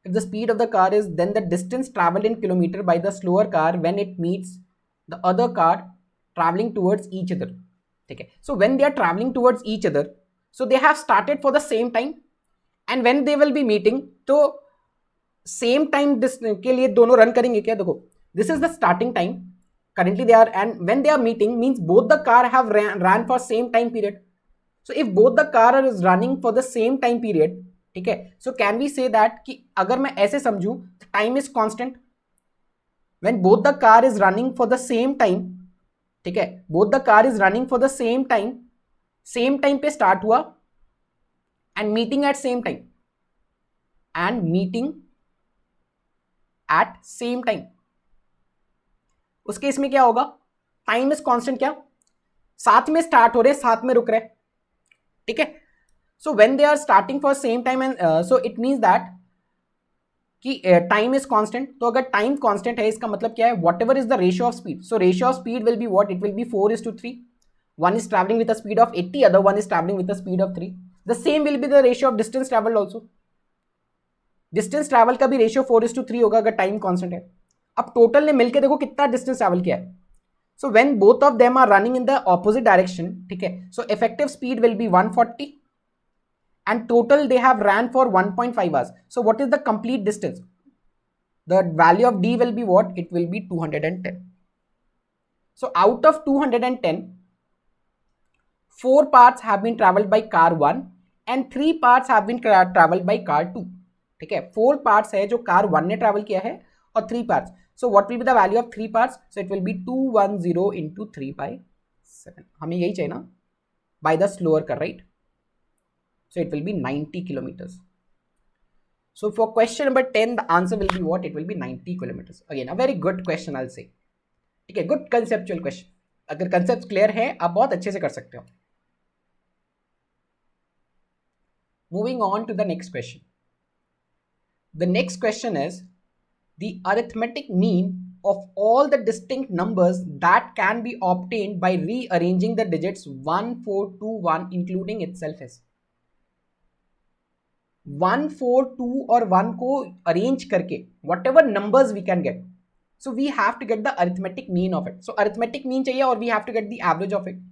if the speed of the car is, then the distance traveled in kilometer by the slower car when it meets the other car traveling towards each other. Okay, so when they are traveling towards each other, so they have started for the same time, and when they will be meeting, so same time के लिए दोनों run करेंगे क्या. देखो, this is the starting time, currently they are, and when they are meeting means both the car have ran for same time period. So if both the car is running for the same time period, ठीक है, so can we say that कि अगर मैं ऐसे समझूं, time is constant when both the car is running for the same time. ठीक है, both the car is running for the same time पे start हुआ and meeting at same time at same time. उस case में क्या होगा, time is constant, क्या साथ में स्टार्ट हो रहे, साथ में रुक रहे. ठीक है, so when they are starting for same time and so it means that कि टाइम इज कांस्टेंट. तो अगर टाइम कांस्टेंट है इसका मतलब क्या है, whatever is the ratio of speed, so ratio of speed will be what, it will be 4:3. One is travelling with the speed of 80, other one is travelling with the speed of 3. The same will be the ratio of distance travelled also. Distance travel का भी ratio 4:3 होगा अगर time constant है. अब total ने मिलकर देखो कितना डिस्टेंस ट्रैवल किया है. So when both of them are running in the opposite direction, ठीक है, so effective speed will be 140 and total they have run for 1.5 hours. So what is the complete distance, the value of D will be what, it will be 210. So out of 210, 4 parts have been traveled by car 1 and 3 parts have been traveled by car 2. ठीक है, 4 parts है जो car 1 ने travel किया है और 3 parts. So what will be the value of 3 parts? So it will be 210 into 3/7. हमें यही चाहिए ना, by the slower car, right? So it will be 90 kilometers. So for question number 10, the answer will be what? It will be 90 kilometers. Again, a very good question, I'll say. ठीक है, good conceptual question. अगर concepts clear है, आप बहुत अच्छे से कर सकते हो. Moving on to the next question. The next question is the arithmetic mean of all the distinct numbers that can be obtained by rearranging the digits 1, 4, 2, 1 including itself is. 1, 4, 2 और 1 को arrange करके whatever numbers we can get. So we have to get the arithmetic mean of it. So arithmetic mean चाहिए और we have to get the average of it.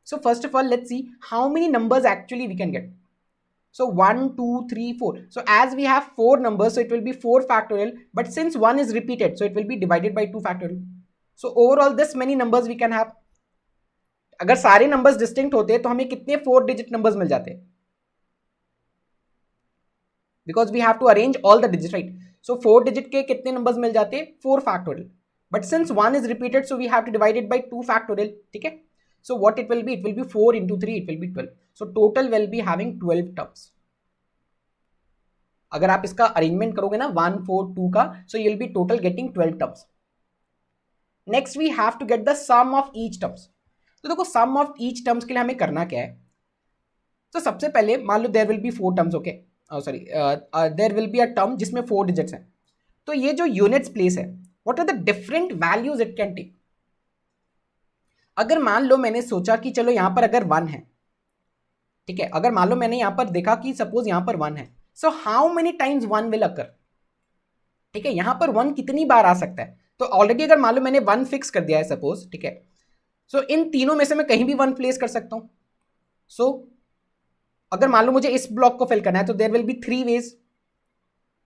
So first of all, let's see how many numbers actually we can get. So 1, 2, 3, 4. So as we have 4 numbers, so it will be 4 factorial. But since 1 is repeated, so it will be divided by 2 factorial. So overall, this many numbers we can have. अगर सारे numbers distinct होते तो हमें कितने 4-digit numbers मिल जाते? Because we have to arrange all the digits, right? So 4 digit के कितने numbers मिल जाते? 4 factorial. but since 1 is repeated, so we have to divide it by 2 factorial. ठीक है, so what it will be 4 into 3, it will be 12. So total will be having 12 terms. अगर आप इसका arrangement करोगे ना 1 4 2 का, so you will be total getting 12 terms. Next we have to get the sum of each terms. तो देखो sum of each terms के लिए हमें करना क्या है. तो सबसे पहले मान लो there will be 4 terms. okay, sorry, there will be a term जिसमें 4 digits हैं. तो ये जो units place है, what are the different values it can take. अगर मान लो मैंने सोचा कि चलो यहां पर अगर 1 है, ठीक है, अगर मान लो मैंने यहां पर देखा कि सपोज यहां पर 1 है, so how many times 1 will occur. ठीक है, यहां पर 1 कितनी बार आ सकता है. तो ऑलरेडी अगर मान लो मैंने 1 फिक्स कर दिया है सपोज, ठीक है, सो इन तीनों में से मैं कहीं भी 1 प्लेस कर सकता हूं. सो अगर मान लो मुझे इस ब्लॉक को फिल करना है तो देयर विल बी 3 वेज.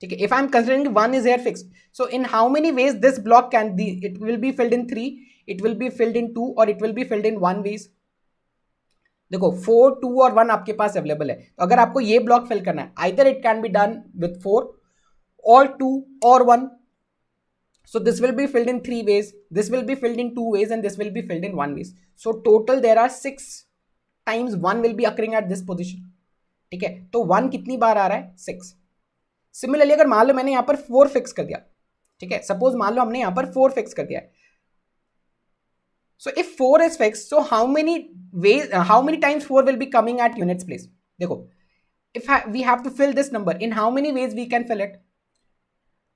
ठीक है, if I am considering 1 is here fixed, so in how many ways this block can be, it will be filled in 3, it will be filled in 2 और it will be filled in 1 ways. देखो 4 2 और 1 आपके पास available है. तो अगर आपको ये block fill करना है, either it can be done with 4 or 2 or 1. So this will be filled in 3 ways, this will be filled in 2 ways and this will be filled in 1 ways. So total there are 6 times 1 will be occurring at this position. ठीक है, तो 1 कितनी बार आ रहा है, 6. Similarly अगर मान लो मैंने यहां पर 4 फिक्स कर दिया, ठीक है, सपोज मान लो हमने यहां पर 4 फिक्स कर दिया है. So if 4 is fixed, so how many ways, how many times 4 will be coming at units place. देखो, if we have to fill this number, in how many ways we can fill it.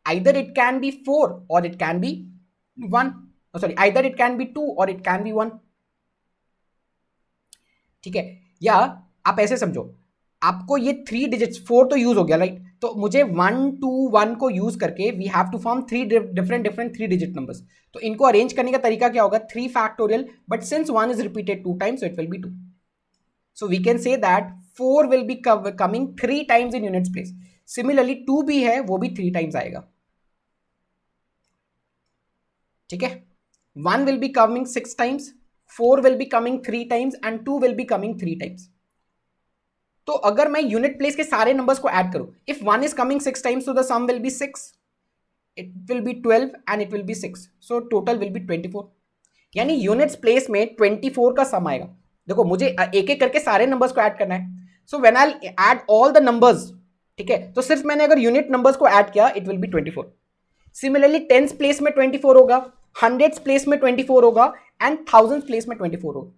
Either it can be 4 or it can be 1. Oh, sorry, either it can be 2 or it can be 1. ठीक है, या आप ऐसे समझो, आपको ये 3 digits 4 तो use हो गया राइट. तो मुझे 1 2 1 को यूज करके we have to form 3 different 3 digit numbers. तो इनको अरेंज करने का तरीका क्या होगा, 3 factorial, but since 1 is repeated 2 times, so it will be 2. So we can say that 4 will be coming 3 times in units place. Similarly 2 भी है, वो भी 3 टाइम्स आएगा. ठीक है, 1 will be coming 6 times, 4 will be coming 3 times and 2 will be coming 3 times. तो अगर मैं यूनिट प्लेस के सारे नंबर्स को ऐड करूं, if 1 is coming 6 times, so the sum will be 6, it will be 12 and it will be 6, so total will be 24. यानी units place में 24 का सम आएगा. देखो मुझे एक एक करके सारे नंबर्स को ऐड करना है. So when I add all the numbers, ठीक है, तो सिर्फ मैंने अगर यूनिट नंबर्स को ऐड किया, it will B 24. Similarly tens place में 24 होगा, हंड्रेड्स प्लेस में 24 होगा एंड थाउजेंड्स प्लेस में 24 होगा.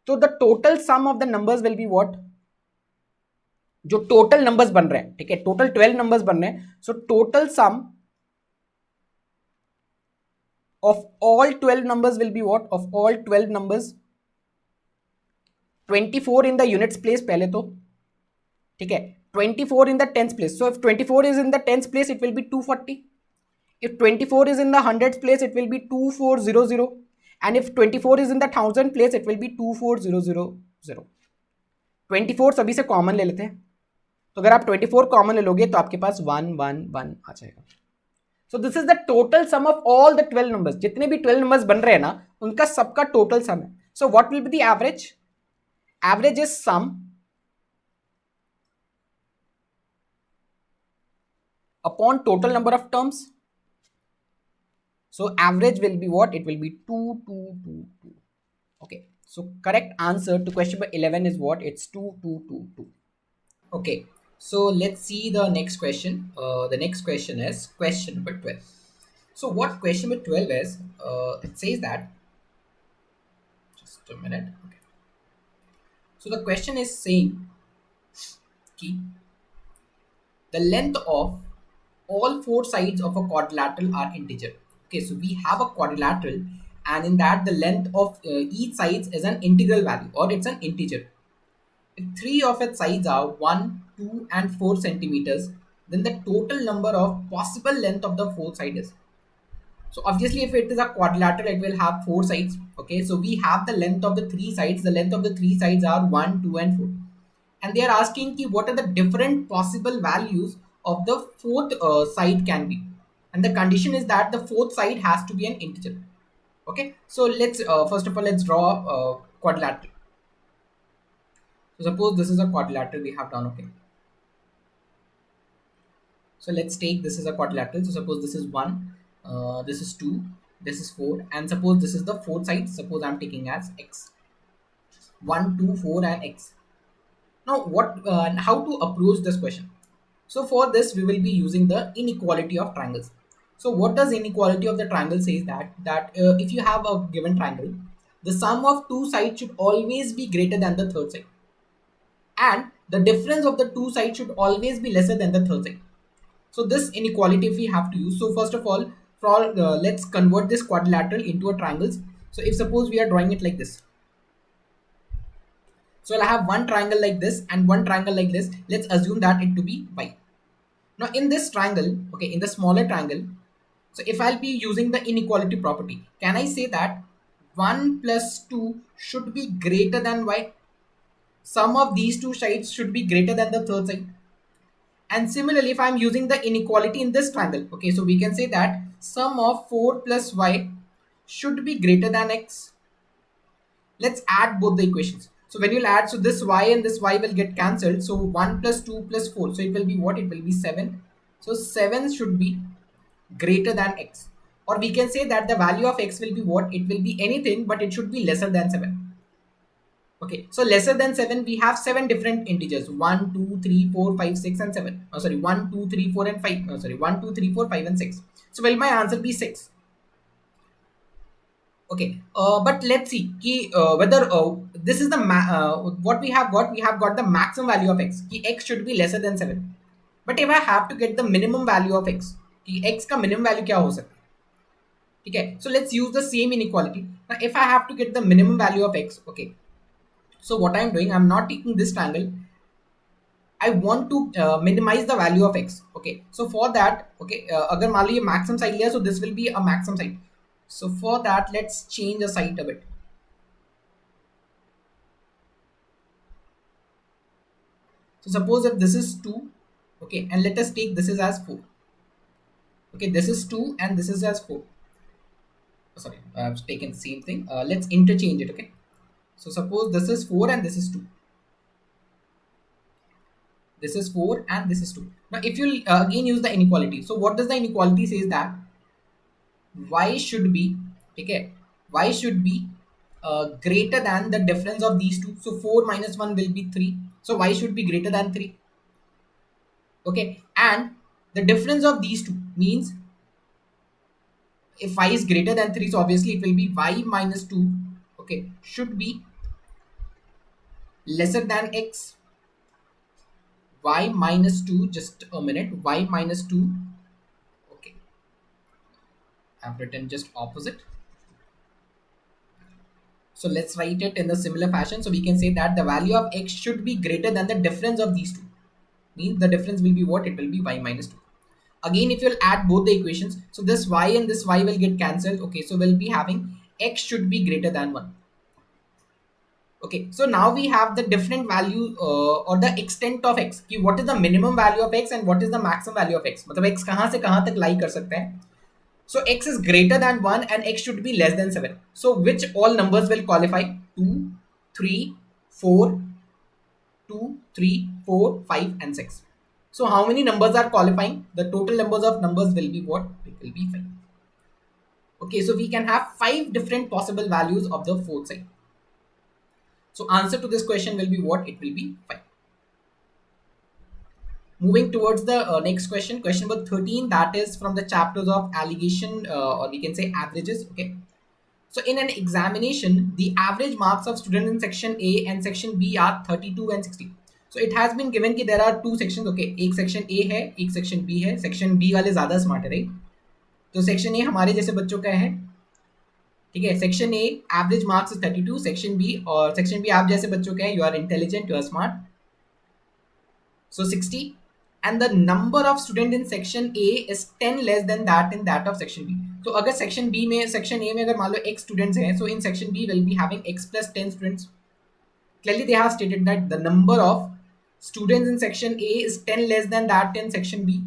तो the total sum of the numbers will be what, जो टोटल नंबर्स बन रहे हैं, ठीक है, टोटल 12 नंबर्स बन रहे हैं. So total sum of all 12 numbers will be what, of all 12 numbers 24 in the units place पहले तो, ठीक है, 24 in the tens place. So if 24 is in the tens place, it will be 240. If 24 is in the hundreds place, it will be 2400. And if 24 is in the thousand place, it will be 24000. 24 सभी से common ले लेते हैं. तो अगर आप 24 common ले लोगे तो आपके पास 111 आ जाएगा. So this is the total sum of all the 12 numbers. जितने भी 12 numbers बन रहे हैं ना, उनका सबका total sum है. So what will be the average? Average is sum upon total number of terms. So average will be what? It will be 2222. Okay. So correct answer to question number 11 is what? It's 2222. Okay. So let's see the next question. The next question is question number 12. So what question number 12 is? It says that, just a minute. Okay. So the question is saying ki the length of all 4 sides of a quadrilateral are integer. Okay, so we have a quadrilateral and in that the length of each sides is an integral value or it's an integer. If 3 of its sides are 1, 2 and 4 centimeters, then the total number of possible length of the 4th side is. So obviously if it is a quadrilateral, it will have 4 sides. Okay, so we have the length of the 3 sides. The length of the 3 sides are 1, 2 and 4. And they are asking ki what are the different possible values of the 4th side can be. And the condition is that the 4th side has to be an integer. Okay, so let's first of all let's draw a quadrilateral. So suppose this is a quadrilateral we have done. Okay, so let's take this is a quadrilateral. So suppose this is 1, This is 2, this is 4, and suppose this is the fourth side. Suppose I'm taking as x, 1, 2, 4, and x. Now, how to approach this question? So for this, we will be using the inequality of triangles. So what does inequality of the triangle says that if you have a given triangle, the sum of two sides should always be greater than the third side, and the difference of the two sides should always be lesser than the third side. So this inequality if we have to use. So first of all, let's convert this quadrilateral into a triangles. So if suppose we are drawing it like this, so I'll have one triangle like this and one triangle like this. Let's assume that it to be y. Now in this triangle, okay, in the smaller triangle, so if I'll be using the inequality property, can I say that 1 plus 2 should be greater than y? Sum of these two sides should be greater than the third side. And similarly, if I'm using the inequality in this triangle, okay, so we can say that sum of 4 plus y should be greater than x. Let's add both the equations. So when you'll add, so this y and this y will get cancelled. So 1 plus 2 plus 4. So it will be what? It will be 7. So 7 should be greater than x. Or we can say that the value of x will be what? It will be anything, but it should be lesser than 7. Okay, so lesser than 7, we have 7 different integers: 1, 2, 3, 4, 5, 6, and 7. Oh, sorry, 1, 2, 3, 4, and 5. Oh, sorry, 1, 2, 3, 4, 5, and 6. So, will my answer be 6? Okay, but let's see whether this is the what we have got. We have got the maximum value of x. X should be lesser than 7. But if I have to get the minimum value of x, x का minimum value क्या हो सकता है? ठीक है, so let's use the same inequality. Now, if I have to get the minimum value of x, okay, so what I'm doing, I'm not taking this triangle. I want to minimize the value of x. Okay, so for that, okay, अगर मान लो ये maximum side लिया, so this will be a maximum side. So for that, let's change the side a bit. So suppose if this is 2, okay, and let us take this is as 4. Okay, this is 2 and this is as 4. Oh, sorry, I've taken the same thing. Let's interchange it. Okay, so suppose this is 4 and this is 2. This is 4 and this is 2. Now if you again use the inequality, so what does the inequality says that y should be, okay, y should be greater than the difference of these two. So 4 minus 1 will be 3. So y should be greater than 3. Okay, and the difference of these two means if y is greater than 3, so obviously it will be y minus 2, okay, should be lesser than x. Y minus 2, just a minute, y minus 2, okay, I've written just opposite. So let's write it in the similar fashion. So we can say that the value of x should be greater than the difference of these two. Means the difference will be what? It will be y minus 2. Again, if you'll add both the equations, so this y and this y will get cancelled. Okay, so we'll be having x should be greater than 1. Okay, so now we have the different value or the extent of x. कि what is the minimum value of x and what is the maximum value of x. मतलब x कहाँ से कहाँ तक lie कर सकते हैं. So x is greater than 1 and x should be less than 7. So which all numbers will qualify? 2, 3, 4, 2, 3, 4, 5, and 6. So how many numbers are qualifying? The total numbers of numbers will be what? It will be 5. Okay, so we can have 5 different possible values of the fourth side. So answer to this question will be what? It will be 5. Moving towards the next question, question number 13, that is from the chapters of allegation or we can say averages. Okay. So in an examination, the average marks of students in section A and section B are 32 and 60. So it has been given कि there are two sections. Okay, एक section A है, एक section B है. Section B वाले ज़्यादा smart है, right? तो section A हमारे जैसे बच्चों का है, ठीक है. Section A average marks is 32. Section B और section B आप जैसे बच्चों का है, you are intelligent, you are smart. So 60. And the number of students in section A is 10 less than that in that of section B. तो अगर section B में section A में अगर मान लो x students हैं, so in section B will be having x plus 10 students. Clearly they have stated that the number of students in section A is 10 less than that in section B.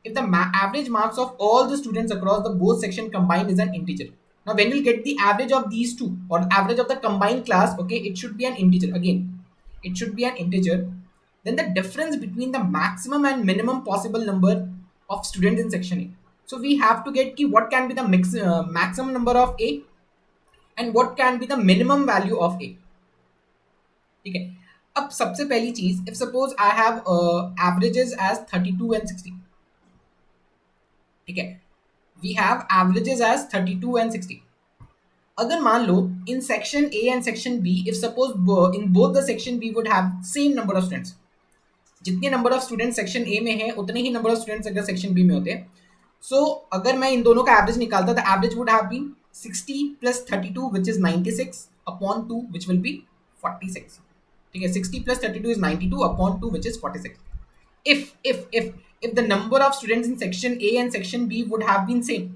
If the average marks of all the students across the both section combined is an integer. Now when you get the average of these two or average of the combined class, okay, it should be an integer. Again, it should be an integer. Then the difference between the maximum and minimum possible number of students in section A. So we have to get ki what can be the maximum number of A and what can be the minimum value of A. ठीक है. अब सबसे पहली चीज, if suppose I have averages as 32 and 60. ठीक है, we have averages as 32 and 60. अगर मान लो in section A and section B, if suppose in both the section B would have same number of students, जितने number of student section A में है उतने ही number of students अगर section B में होते हैं. सो अगर मैं इन दोनों का एवरेज निकालता तो average would have been 60 plus 32 which is 96 upon 2 which will be 46. ठीक है, 60 plus 32 is 92 upon 2 which is 46. if the number of students in section A and section B would have been same,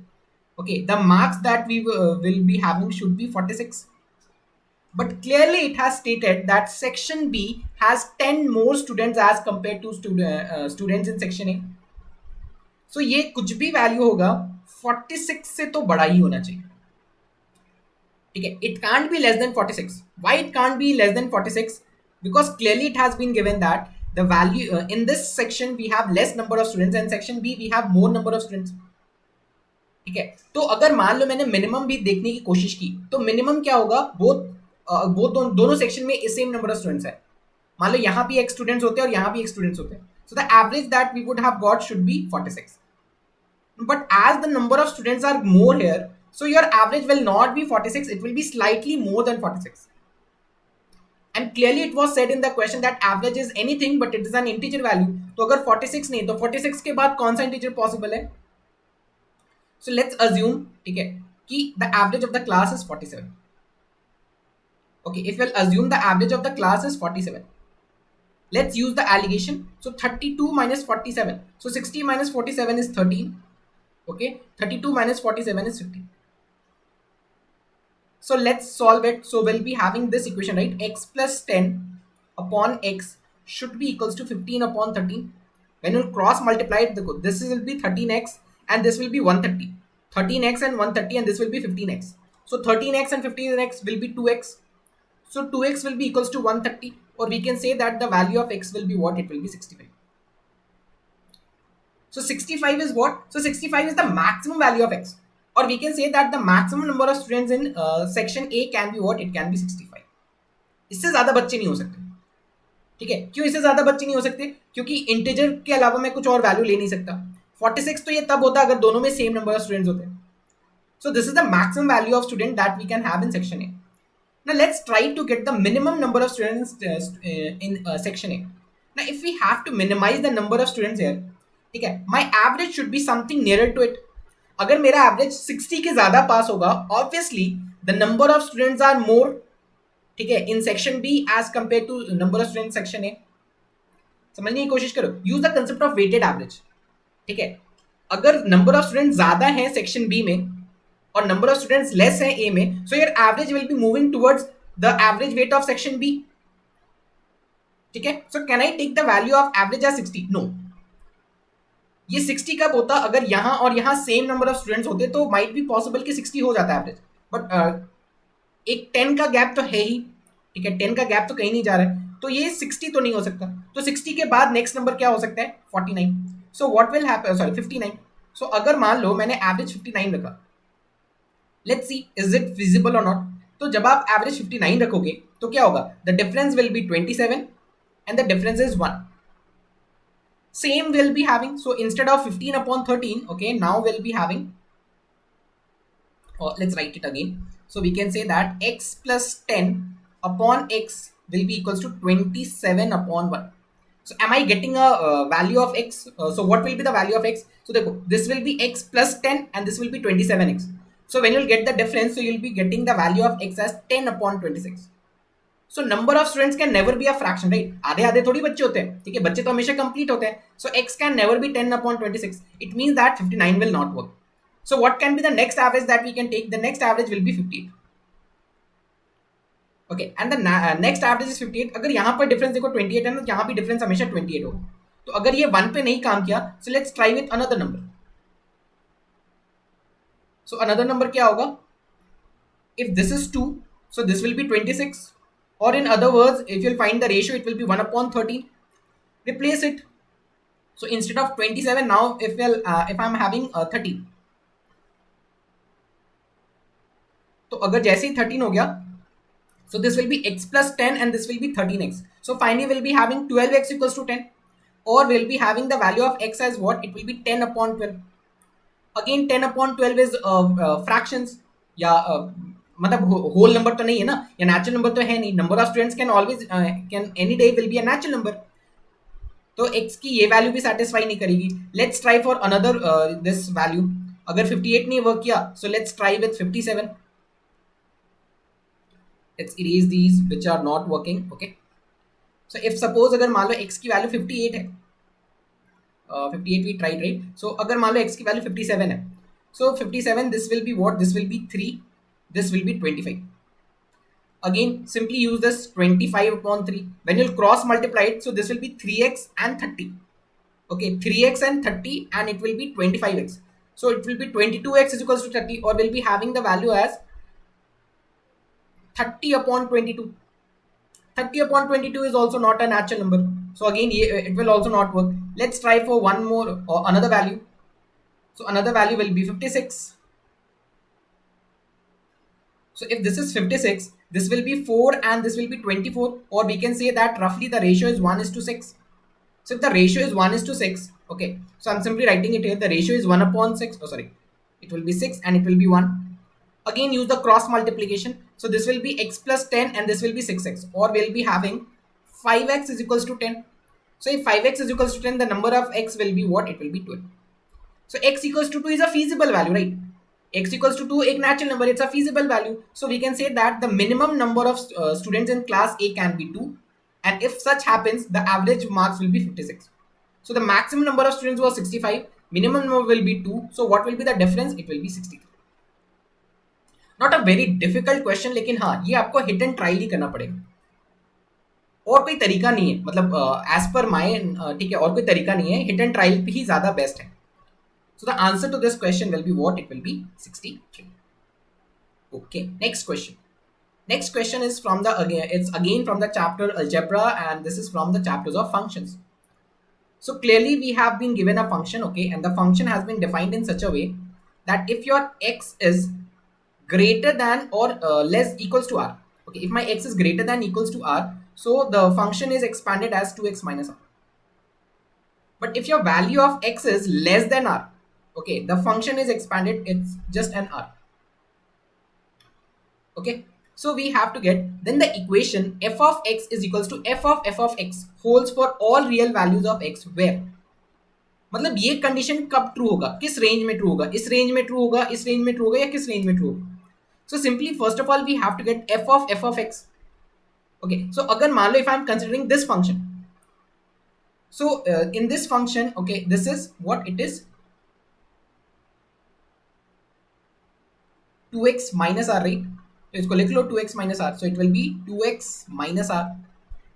okay, the marks that we will be having should be 46. But clearly it has stated that section B has 10 more students as compared to students in section A. So ये कुछ भी value होगा 46 से तो बड़ा ही होना चाहिए. ठीक है, it can't be less than 46. Why it can't be less than 46? Because clearly it has been given that the value in this section we have less number of students and section B we have more number of students. ठीक है, तो अगर मान लो मैंने minimum भी देखने की कोशिश की तो मिनिमम क्या होगा, दोनों सेक्शन में सेम नंबर ऑफ स्टूडेंट्स है. मान लो यहाँ भी एक स्टूडेंट्स होते हैं और यहाँ भी एक स्टूडेंट्स होते हैं. So the average that we would have got should be 46. But as the number of students are more here, so your average will not be 46, it will be slightly more than 46. And clearly it was said in the question that average is anything but it is an integer value. तो अगर 46 नहीं तो 46 के बाद कौन सा integer possible है? So let's assume, ठीक है, कि the average of the class is 47. Okay, if we'll assume the average of the class is 47, let's use the allegation. So 32 minus 47. So 60 minus 47 is 13. Okay, 32 minus 47 is 15. So let's solve it. So we'll be having this equation, right? X plus 10 upon X should be equals to 15 upon 13. When you cross multiply it, this will be 13x and this will be 130. 13x and 130 and this will be 15x. So 13x and 15x will be 2x. So 2x will be equals to 130, or we can say that the value of x will be what? It will be 65. So 65 is what? So 65 is the maximum value of x, or we can say that the maximum number of students in section A can be what? It can be 65. इससे ज्यादा बच्चे नहीं हो सकते. ठीक है, क्यों इससे ज्यादा बच्चे नहीं हो सकते? क्योंकि इंटीजर के अलावा मैं कुछ और वैल्यू ले नहीं सकता. 46 तो ये तब होता अगर दोनों में सेम नंबर ऑफ स्टूडेंट्स होते. So this is the maximum value of student that we can have in section A. Now let's try to get the minimum number of students in section A. Now if we have to minimize the number of students here, ठीक है, my average should be something nearer to it. अगर मेरा average 60 के ज्यादा पास होगा, obviously the number of students are more, ठीक है, in section B as compared to number of students in section A. समझने की कोशिश करो. Use the concept of weighted average. ठीक है, अगर नंबर ऑफ स्टूडेंट ज्यादा है सेक्शन बी में और नंबर ऑफ स्टूडेंट्स लेस है ए में, so your average will be moving towards the average weight of section B. ठीक है, so can I take the value of average as 60? No. ये 60 कब होता? अगर यहां और यहां सेम नंबर ऑफ स्टूडेंट्स होते तो माइट बी पॉसिबल कि 60 हो जाता है एवरेज. बट एक 10 का गैप तो है ही. ठीक है, 10 का गैप तो कहीं नहीं जा रहा है, तो ये 60 तो नहीं हो सकता. तो 60 के बाद नेक्स्ट नंबर क्या हो सकता है? 49. So what will happen? Sorry, 59. So अगर मान लो मैंने एवरेज 59 रखा, let's see is it feasible or not. तो जब आप एवरेज 59 रखोगे तो क्या होगा? The difference will be 27 and the difference is 1. Same will be having, so instead of 15 upon 13, okay, now we'll be having, let's write it again. So we can say that x plus 10 upon x will be equals to 27 upon 1. So am I getting a value of x? So what will be the value of x? So देखो, this will be x plus 10 and this will be 27x. So when you'll get the difference, so you'll be getting the value of x as 10 upon 26. So number of students can never be a fraction, right? आधे आधे थोड़ी बच्चे होते हैं. ठीक है, बच्चे तो हमेशा complete होते हैं. So x can never be 10 upon 26. It means that 59 will not work. So what can be the next average that we can take? The next average will be 58. Okay, and the next average is 58. अगर यहाँ पर difference देखो 28 है ना, तो यहाँ भी difference हमेशा 28 होगा. तो अगर ये 1 पे नहीं काम किया, so let's try with another number. So another number क्या होगा? If this is 2, so this will B 26, और in other words if you will find the ratio, it will B 1 upon 13. Replace it. So instead of 27, now if I'm having 13, तो अगर जैसे ही 13 हो गया, so this will be x plus 10 and this will be 13x. So finally we'll be having 12x equals to 10, or we'll be having the value of x as what? It will be 10 upon 12. Again 10 upon 12 is fractions, या मतलब whole number तो नहीं है ना, या natural number तो है नहीं. Number of students can always can any day will be a natural number. तो x की ये वैल्यू भी सेटिस्फाई नहीं करेगी. Let's try for another this value. अगर 58 नहीं वर्क किया, so let's try with 57. let's erase these which are not working. Okay, so if suppose अगर मान लो x की वैल्यू 58 है, 58 we tried, right? So अगर मान लो x की वैल्यू 57 है, so 57 this will be what? This will be 3, this will be 25. Again simply use this 25 upon 3. When you'll cross multiply it, so this will be 3x and 30. Okay, 3x and 30, and it will be 25x. So it will be 22x is equals to 30, or we'll be having the value as 30 upon 22. 30 upon 22 is also not a natural number. So again, it will also not work. Let's try for one more or another value. So another value will be 56. So if this is 56, this will be 4 and this will be 24. Or we can say that roughly the ratio is 1:6. So if the ratio is 1:6, okay, so I'm simply writing it here. The ratio is 1 upon 6. Oh, sorry. It will be 6 and it will be 1. Again, use the cross multiplication. So this will be x plus 10 and this will be 6x. Or we'll be having 5x is equals to 10. So if 5x is equals to 10, the number of x will be what? It will be 12. So x equals to 2 is a feasible value, right? X equals to 2, a natural number, it's a feasible value. So we can say that the minimum number of students in class A can be 2. And if such happens, the average marks will be 56. So the maximum number of students was 65, minimum number will be 2. So what will be the difference? It will be 63. Not a very difficult question, लेकिन हाँ ये आपको hit and trial ही करना पड़ेगा, और कोई तरीका नहीं है. मतलब एज पर माय, ठीक है, और कोई तरीका नहीं है. हिट एंड ट्रायल ही ज्यादा बेस्ट है. So the answer to this question will be what? It will be 63. Okay, next question. Next question is from the again from the chapter algebra, and this is from the chapters of functions. So clearly we have been given a function, okay, and the function has been defined in such a way that if your x is greater than or less equals to r, okay, if my x is greater than equals to r, so the function is expanded as 2x minus r. But if your value of x is less than r, okay, the function is expanded, it's just an r. Okay, so we have to get then the equation f of x is equals to f of x holds for all real values of x, where मतलब ये condition कब true होगा, किस range में true होगा, इस range में true होगा, इस रेंज में ट्रू होगा, या किस रेंज में ट्रू होगा. So simply first of all we have to get f of x. Okay, so अगर मान लो if I am considering this function, so in this function, okay, this is what it is, 2x minus r, right? तो इसको लिख लो 2x minus r, so it will be 2x minus r.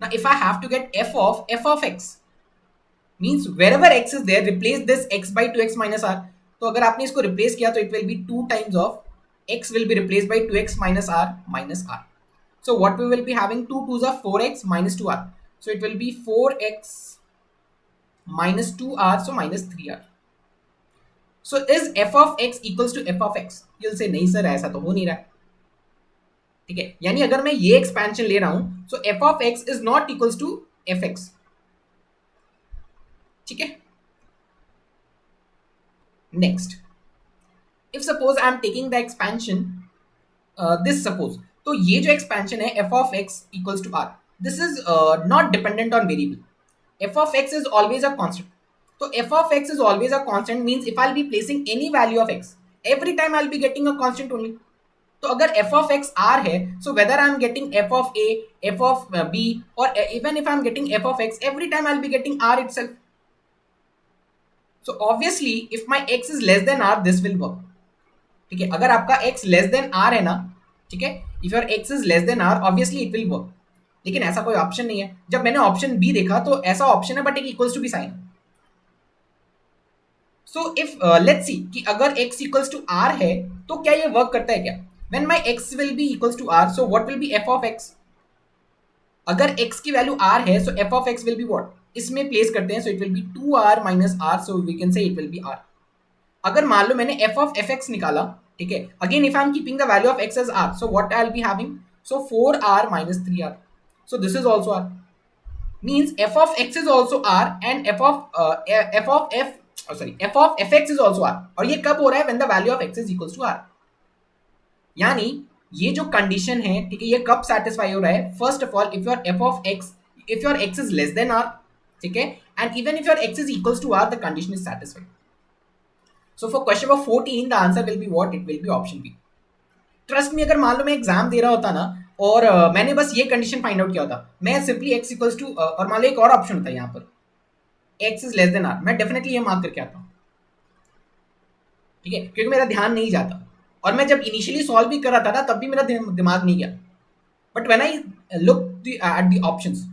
Now if I have to get f of x, means wherever x is there, replace this x by 2x minus r. तो अगर आपने इसको replace किया तो it will be 2 times of x will be replaced by 2x minus r minus r. So what we will be having, 2 2s are 4x minus 2r. So it will be 4x minus 2r, so minus 3r. So is f of x equals to f of x? You'll say नहीं sir ऐसा तो हो नहीं रहा. ठीक है, यानी अगर मैं ये एक्सपेंशन ले रहा हूं, so f of x is not equals to fx. ठीक है, next, if suppose I am taking the expansion this, suppose, तो ये जो एक्सपेंशन है f of x equals to r, this is not dependent on variable. f of x is always a constant. So f of x is always a constant means if I'll be placing any value of x, every time I'll be getting a constant only. तो अगर f of x r है, so whether I am getting f of a, f of b, or even if I am getting f of x, every time I'll be getting r itself. So obviously if my x is less than r, this will work. ठीक है, अगर आपका x less than r है ना, ठीक है, if your x is less than r, obviously it will work. लेकिन ऐसा कोई ऑप्शन नहीं है. जब मैंने ऑप्शन बी देखा तो ऐसा ऑप्शन है बट एक equals to B sign. So if let's see कि अगर x इक्वल्स टू r है तो क्या ये वर्क करता है क्या? When my x will be equals to r, so what will be f of x? अगर x की वैल्यू r है so f of x will be what, इसमें प्लेस करते हैं, so it will be 2r minus r, so we can say it will be r. अगर मान लो मैंने f of fx निकाला, ठीक है, again if I am keeping the value of x as r, so what I will be having, so 4r minus 3r, so this is also r, means f of x is also r and f of fx is also r. और ये कब हो रहा है, when the value of x is equals to r. यानी ये जो condition है, ठीक है, ये कब सेटिस्फाई हो रहा है, first of all if your x is less than r, ठीक है, and even if your x is equals to r, the condition is satisfied. So for question number 14 the answer will be what, it will be option B. Trust me, अगर मान लो मैं exam दे रहा होता ना और मैंने बस ये कंडीशन फाइंड आउट किया होता, मैं सिंपली x इक्वल्स टू, और मान लो एक और ऑप्शन होता है यहाँ पर x is less than r, मैं डेफिनेटली ये मार्क करके आता हूँ, ठीक है, क्योंकि मेरा ध्यान नहीं जाता. और मैं जब इनिशियली सॉल्व भी कर रहा था ना तब भी मेरा दिमाग नहीं गया, but when I look at the options,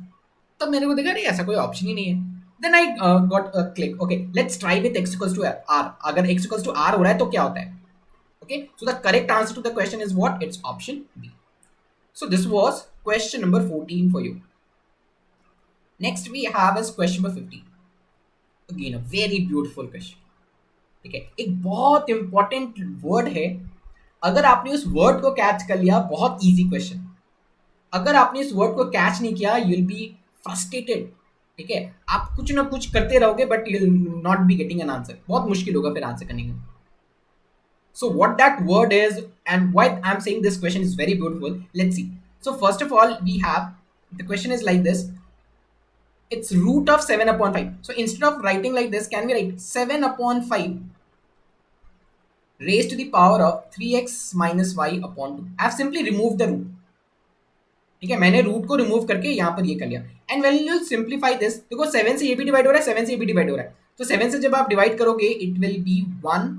तब मेरे को देखा नहीं ऐसा कोई ऑप्शन ही नहीं है. Then I got a click, okay let's try with x equals to r. अगर x इक्वल्स टू r हो रहा है तो क्या होता है, okay, so the correct answer to the question is what, it's option B. So this was question number 14 for you. Next we have is question number 15. Again a very beautiful question, ठीक है, एक बहुत important word है. अगर आपने उस word को catch कर लिया, बहुत इजी क्वेश्चन. अगर आपने इस वर्ड को कैच नहीं किया, यू विल बी फ्रस्ट्रेटेड, ठीक है, आप कुछ ना कुछ करते रहोगे but you will not be getting an answer, बहुत मुश्किल होगा फिर आंसर करने में. So what that word is and why I'm saying this question is very beautiful, let's see. So first of all we have, the question is like this, it's root of 7 upon 5. So instead of writing like this, can we write 7 upon 5 raised to the power of 3x minus y upon 2. I have simply removed the root, ठीक है, मैंने root को remove करके यहाँ पर ये कर लिया. And when you simplify this, देखो 7 से ये भी डिवाइड हो रहा है, 7 से ये भी डिवाइड हो रहा है, तो 7 से जब आप डिवाइड करोगे it will B 1,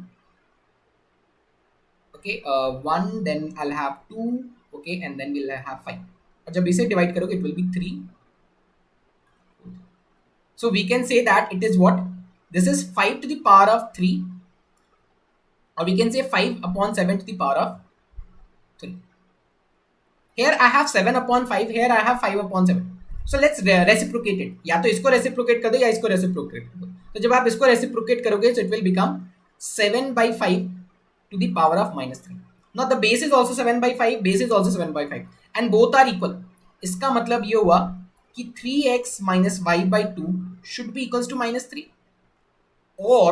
okay, 1, then I'll have 2, okay, and then we'll have 5. और जब इसे डिवाइड करोगे it will be 3. So we can say that it is what, this is 5 to the power of 3, or we can say 5 upon 7 to the power of 3. Here I have 7 upon 5, here I have 5 upon 7. So let's reciprocate it. या तो इसको reciprocate कर दो या इसको reciprocate कर दो. तो जब आप इसको reciprocate करोगे so it will become 7 by 5 to the power of minus 3. Now the base is also 7 by 5, base is also 7 by 5 and both are equal. इसका मतलब ये हुआ कि 3x minus y by 2 should be equals to minus 3, or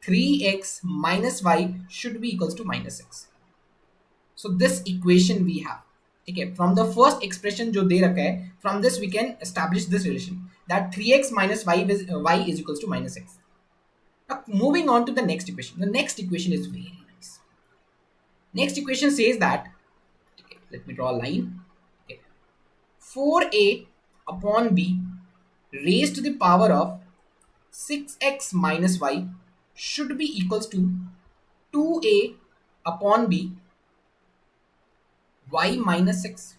3x minus y should be equals to minus 6. So this equation we have, ठीक है, from the first expression जो दे रखा है, from this we can establish this relation that 3x minus y is equals to minus 6. Now moving on to the next equation. The next equation is very nice. Next equation says that, okay, let me draw a line. Okay, 4a upon b raised to the power of 6x minus y should be equals to 2a upon b y minus 6,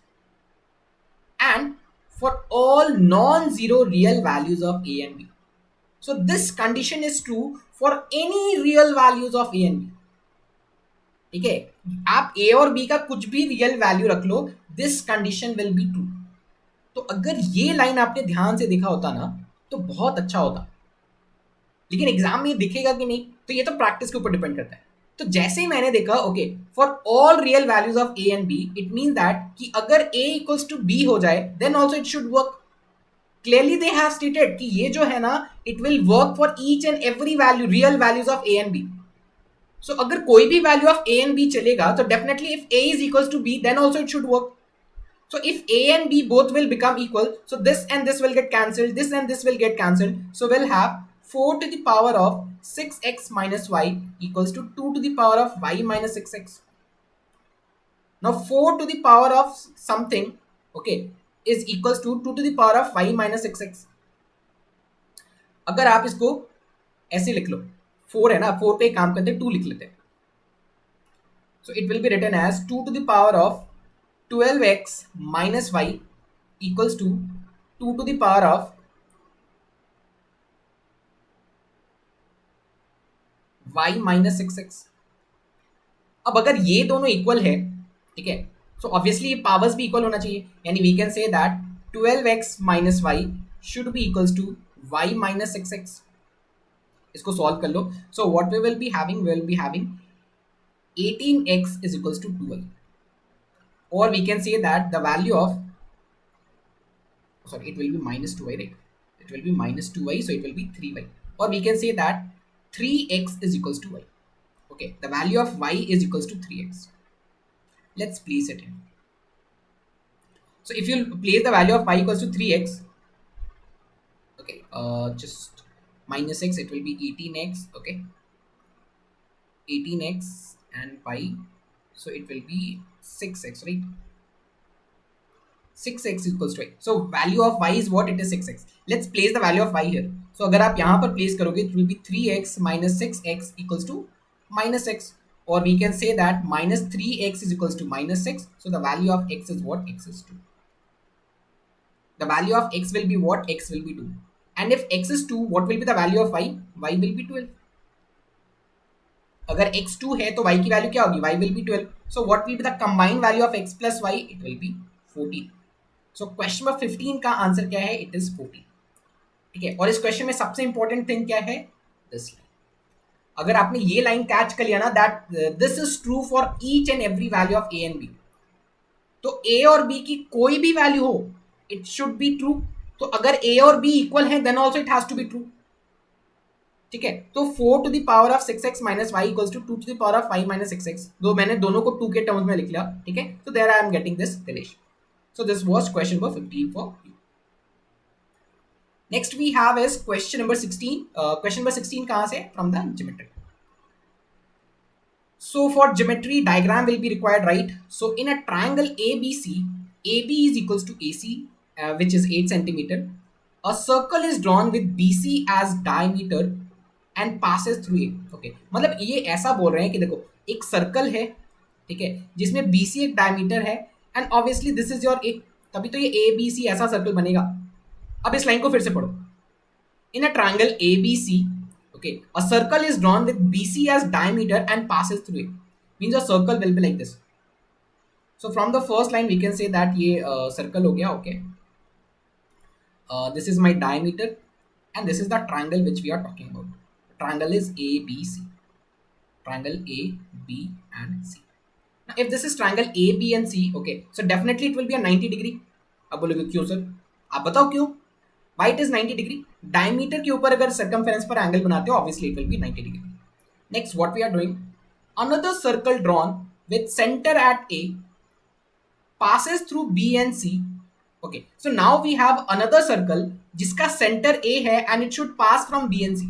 and for all non-zero real values of a and b. So this condition is true for any real values of a and b. ठीक है, आप a और b का कुछ भी real value रख लो, this condition will be true. तो अगर ये लाइन आपने ध्यान से देखा होता ना तो बहुत अच्छा होता, लेकिन एग्जाम में दिखेगा कि नहीं तो ये तो प्रैक्टिस के ऊपर डिपेंड करता है. तो जैसे ही मैंने देखा, okay, for all real values of a and b, it mean that कि अगर a इक्वल्स टू b हो जाए then also it should work. Clearly they have stated कि ये जो है ना, it will work for each and every value, real values of a and b. So अगर कोई भी value of a and b चलेगा तो definitely if a is equals to b then also it should work. So if a and b both will become equal, so this and this will get cancelled, this and this will get cancelled, so we'll have 4 to the power of 6x minus y equals to 2 to the power of y minus 6x. Now 4 to the power of something, okay, is equals to 2 to the power of y minus 6x. अगर आप इसको ऐसे लिख लो, 4 है ना, 4 पे काम करते हैं, 2 लिख लेते हैं. So it will be written as 2 to the power of 12x minus y equals to 2 to the power of y minus 6x. अब अगर ये दोनों इक्वल है, ठीक है, सो ऑब्वियसली पावर्स भी इक्वल होना चाहिए, यानी we can say that 12x minus y should be equals to y minus 6x. इसको सॉल्व कर लो. So what we will be having 18x is equals to 2y, or we can say that the value of, sorry, it will be minus 2y, right? It will be minus 2y, so it will be 3y, or we can say that 3x is equals to y. Okay, the value of y is equals to 3x. Let's place it in. So if you place the value of y equals to 3x, okay, just minus x, it will be 18x. Okay, 18x and y, so it will be 6x, right? 6x equals to y. So value of y is what? It is 6x. Let's place the value of y here. So अगर आप यहाँ पर place करोगे, it will be 3x minus 6x equals to minus x, or we can say that minus 3x is equals to minus 6. So the value of x is what? X is 2. The value of x will be what? X will be 2. And if x is 2, what will be the value of y? Y will be 12. अगर x 2 है तो y की वैल्यू क्या होगी? Y will be 12. So what will be the combined value of x plus y? It will be 14. So question number 15 का answer क्या है? It is 14. ठीक है, और इस क्वेश्चन में सबसे इंपॉर्टेंट थिंग क्या है? This line. अगर आपने ये लाइन कैच कर लिया ना, that this is true for each and every value of A and B, तो ए और बी की कोई भी वैल्यू हो, इट शुड बी ट्रू. तो अगर ए और बी इक्वल है, then also it has to be true. ठीक है, तो 4 to the power of 6x minus y equals to 2 to the power of 5 minus 6x. दो मैंने दोनों को 2 के टर्म्स में लिख लिया. ठीक है, so there I am getting this relation. So this was question number 15 for you. Next we have is question number 16. Question number 16 कहाँ से? From the geometry. So for geometry, diagram will be required, right? So in a triangle ABC, AB is equals to AC, which is 8 centimeter. A circle is drawn with BC as diameter and passes through A. Okay, मतलब ये ऐसा बोल रहे हैं कि देखो एक circle है, ठीक है, जिसमें BC एक डायमीटर है, and obviously this is your एक, तभी तो ये ABC ऐसा सर्कल बनेगा. अब इस लाइन को फिर से पढ़ो. In a triangle ABC, okay, a circle is drawn with BC as diameter and passes through it. Means a circle will be like this. So from the first line we can say that ये circle हो गया. Okay, this is my diameter and this is the triangle which we are talking about. Triangle is ABC. Triangle A, B and C. Now if this is triangle A, B and C, okay, so definitely it will be a 90 degree. अब बोलोगे क्यों sir? आप बताओ क्यों? Why it is 90 degree? Diameter के ऊपर अगर circumference पर एंगल बनाते हो, obviously it will be 90 degree. Next what we are doing, another circle drawn with centre at A passes through B and C. Okay, so now we have another circle जिसका centre A है and it should pass from B and C.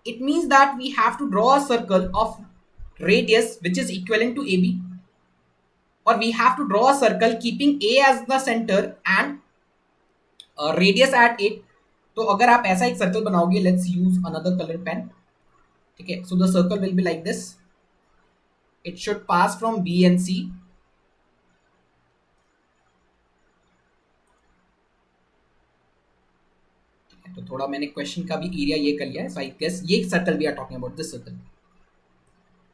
It means that we have to draw a circle of radius which is equivalent to AB, or we have to draw a circle keeping A as the center and radius at it. तो अगर आप ऐसा एक circle बनाओगे, let's use another colour pen. ठीक है, so the circle will be like this. It should pass from B and C. तो थोड़ा मैंने क्वेश्चन का भी एरिया ये कर लिया है, सो आई गेस ये circle we are talking about this circle.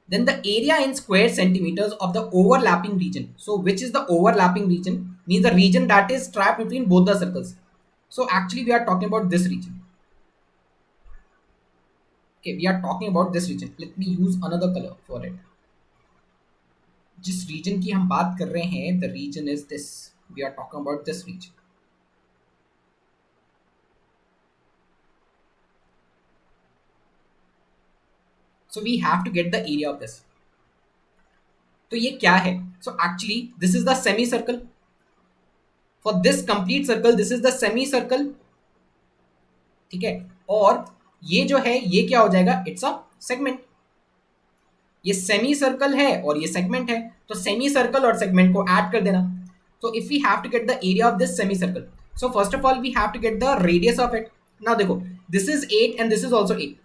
Then the area in square centimeters of the overlapping region. So which is the overlapping region? Means the region that is trapped between both the circles. So actually we are talking about this region. Okay, we are talking about this region. Let me use another color for it. जिस region की हम बात कर रहे हैं, the region is this. We are talking about this region. So we have to get the area of this. तो ये क्या है? So actually this is the semicircle. For this complete circle, this is the semicircle. ठीक है, और ये जो है ये क्या हो जाएगा? It's a segment. ये सेमी सर्कल है और ये सेगमेंट है, तो सेमी सर्कल और सेगमेंट को ऐड कर देना. तो if we have to get the area of this semi circle, so first of all we have to get the radius of it. Now देखो, this is 8 and this is also 8.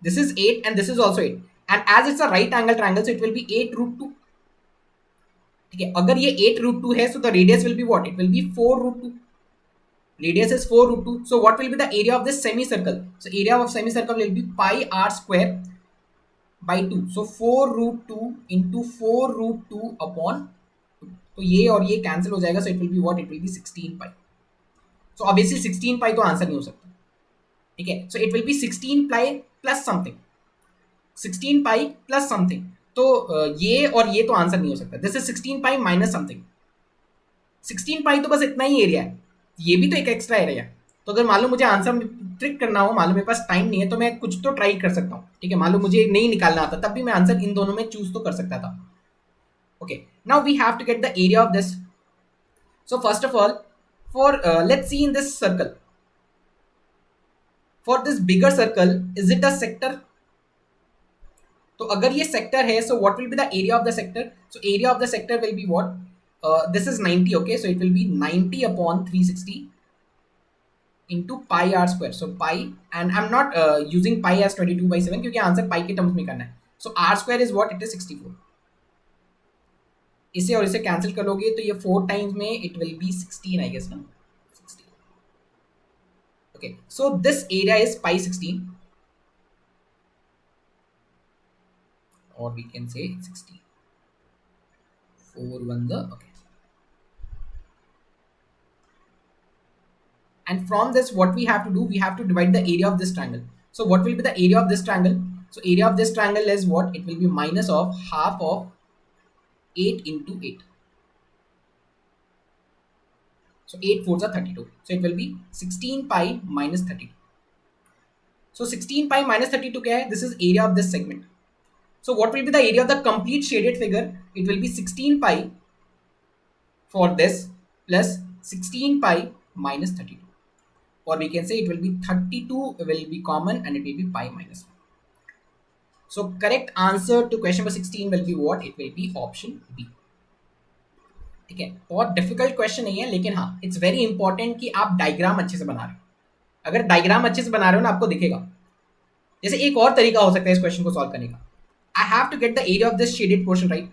This is 8 and this is also 8, and as it's a right angle triangle, so it will be 8 root 2. ठीक है, अगर ये 8 root 2 है, so the radius will be what? It will be 4 root 2. Radius is 4 root 2. So what will be the area of this semicircle? So area of semicircle will be pi r square. by 2, so 4 root 2 into 4 root 2 upon 2. तो ये और ये cancel हो जाएगा, so it will be what? It will be 16 pi. So obviously 16 pi तो answer नहीं हो सकता, ठीक है. So it will be 16 pi plus something, 16 pi plus something. तो ये और ये तो आंसर नहीं हो सकता. This is 16 pi minus something. 16 pi तो बस इतना ही एरिया है, ये भी तो एक एक्स्ट्रा एरिया है. तो अगर मान लो मुझे आंसर ट्रिक करना हो, मान लो मेरे पास टाइम नहीं है, तो मैं कुछ तो ट्राई कर सकता हूँ, ठीक है. मान लो मुझे नहीं निकालना आता, तब भी मैं आंसर इन दोनों में चूज तो कर सकता था. Okay, now we have to get the area of this. So first of all, for let's see in this circle, for this bigger circle, is it a sector? तो अगर ये sector है, so what will be the area of the sector? So area of the sector will be what? This is 90, okay, so it will be 90 upon 360 into pi r square. So pi, and I'm not using pi as 22/7 क्योंकि answer pi के terms में करना है. So r square is what? It is 64. इसे और इसे cancel कर लोगे तो ये 4 टाइम्स में it will be 16, I guess, ना? 16. Okay, so this area is pi 16, or we can say 16. 4 1 the, okay. And from this, what we have to do, we have to divide the area of this triangle. So what will be the area of this triangle? So area of this triangle is what? It will be minus of half of 8 into 8. So 8 4s are 32. So it will be 16 pi minus 32. So 16 pi minus 32 kya hai? This is area of this segment. So what will be the area of the complete shaded figure? It will be 16 pi for this plus 16 pi minus 32. Or we can say it will be 32 will be common and it will be pi minus 1. So correct answer to question number 16 will be what? It will be option B. ठीक है, बहुत difficult question नहीं है, लेकिन हाँ it's very important कि आप diagram अच्छे से बना रहे हो. अगर डायग्राम अच्छे से बना रहे हो ना, आपको दिखेगा. जैसे एक और तरीका हो सकता है इस क्वेश्चन को सॉल्व करने का. I have to get the area of this shaded portion, right?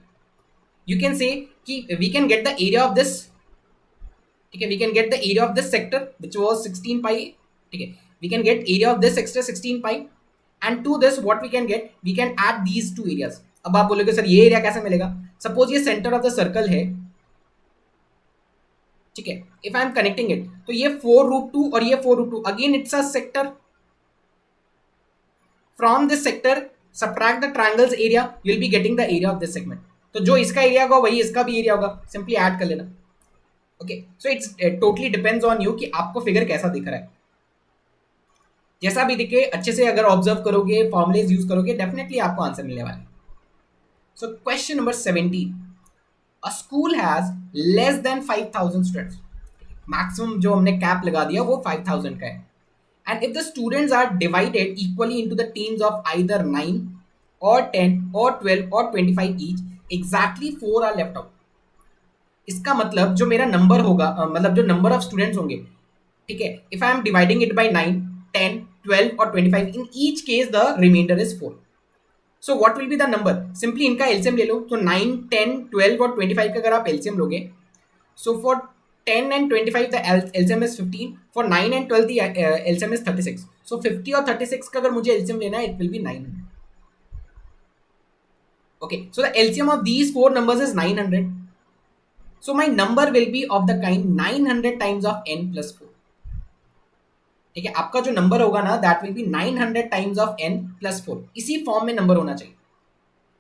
You can say कि we can get the area of this, ठीक है, we can get the area of this sector which was 16 pi, ठीक है, we can get area of this sector 16 pi, and to this what we can get, we can add these to areas. अब आप बोलोगे sir ये area कैसे मिलेगा? Suppose ये centre of the circle है, ठीक है, if I am connecting it, तो ये 4√2 और ये 4√2, again it's a sector. From this sector subtract the triangle's area, you will be getting the area of this segment. तो जो इसका एरिया होगा वही इसका भी एरिया होगा, सिंपली ऐड कर लेना. Okay, so it's totally depends on you कि आपको फिगर कैसा दिख रहा है. जैसा भी दिखे अच्छे से अगर ऑब्जर्व करोगे, फॉर्मुलेज यूज करोगे, डेफिनेटली आपको आंसर मिलने वाला है. So question number 17, a school has less than 5000 students. Maximum जो हमने कैप लगा दिया वो 5000 का है. And if the students are divided equally into the teams of either 9 or 10 or 12 or 25 each, exactly 4 are left out. इसका मतलब जो मेरा नंबर होगा, मतलब जो नंबर ऑफ स्टूडेंट्स होंगे, ठीक है, if I am dividing it by 9, 10, 12 और 25, in each case the remainder is 4. So what will be the number? Simply इनका एलसीएम ले लो. तो 9, 10, 12 और 25 का अगर आप एलसीएम लोगे, so for 10 and 25 the LCM is 15. For 9 and 12 the LCM is 36. So 50 और 36 का अगर मुझे LCM लेना है, it will be 900. Okay, so the LCM of these four numbers is 900. So my number will be of the kind 900 times of n plus 4. ठीक है, आपका जो नंबर होगा ना, that will be 900 times of n plus 4. इसी form में number होना चाहिए.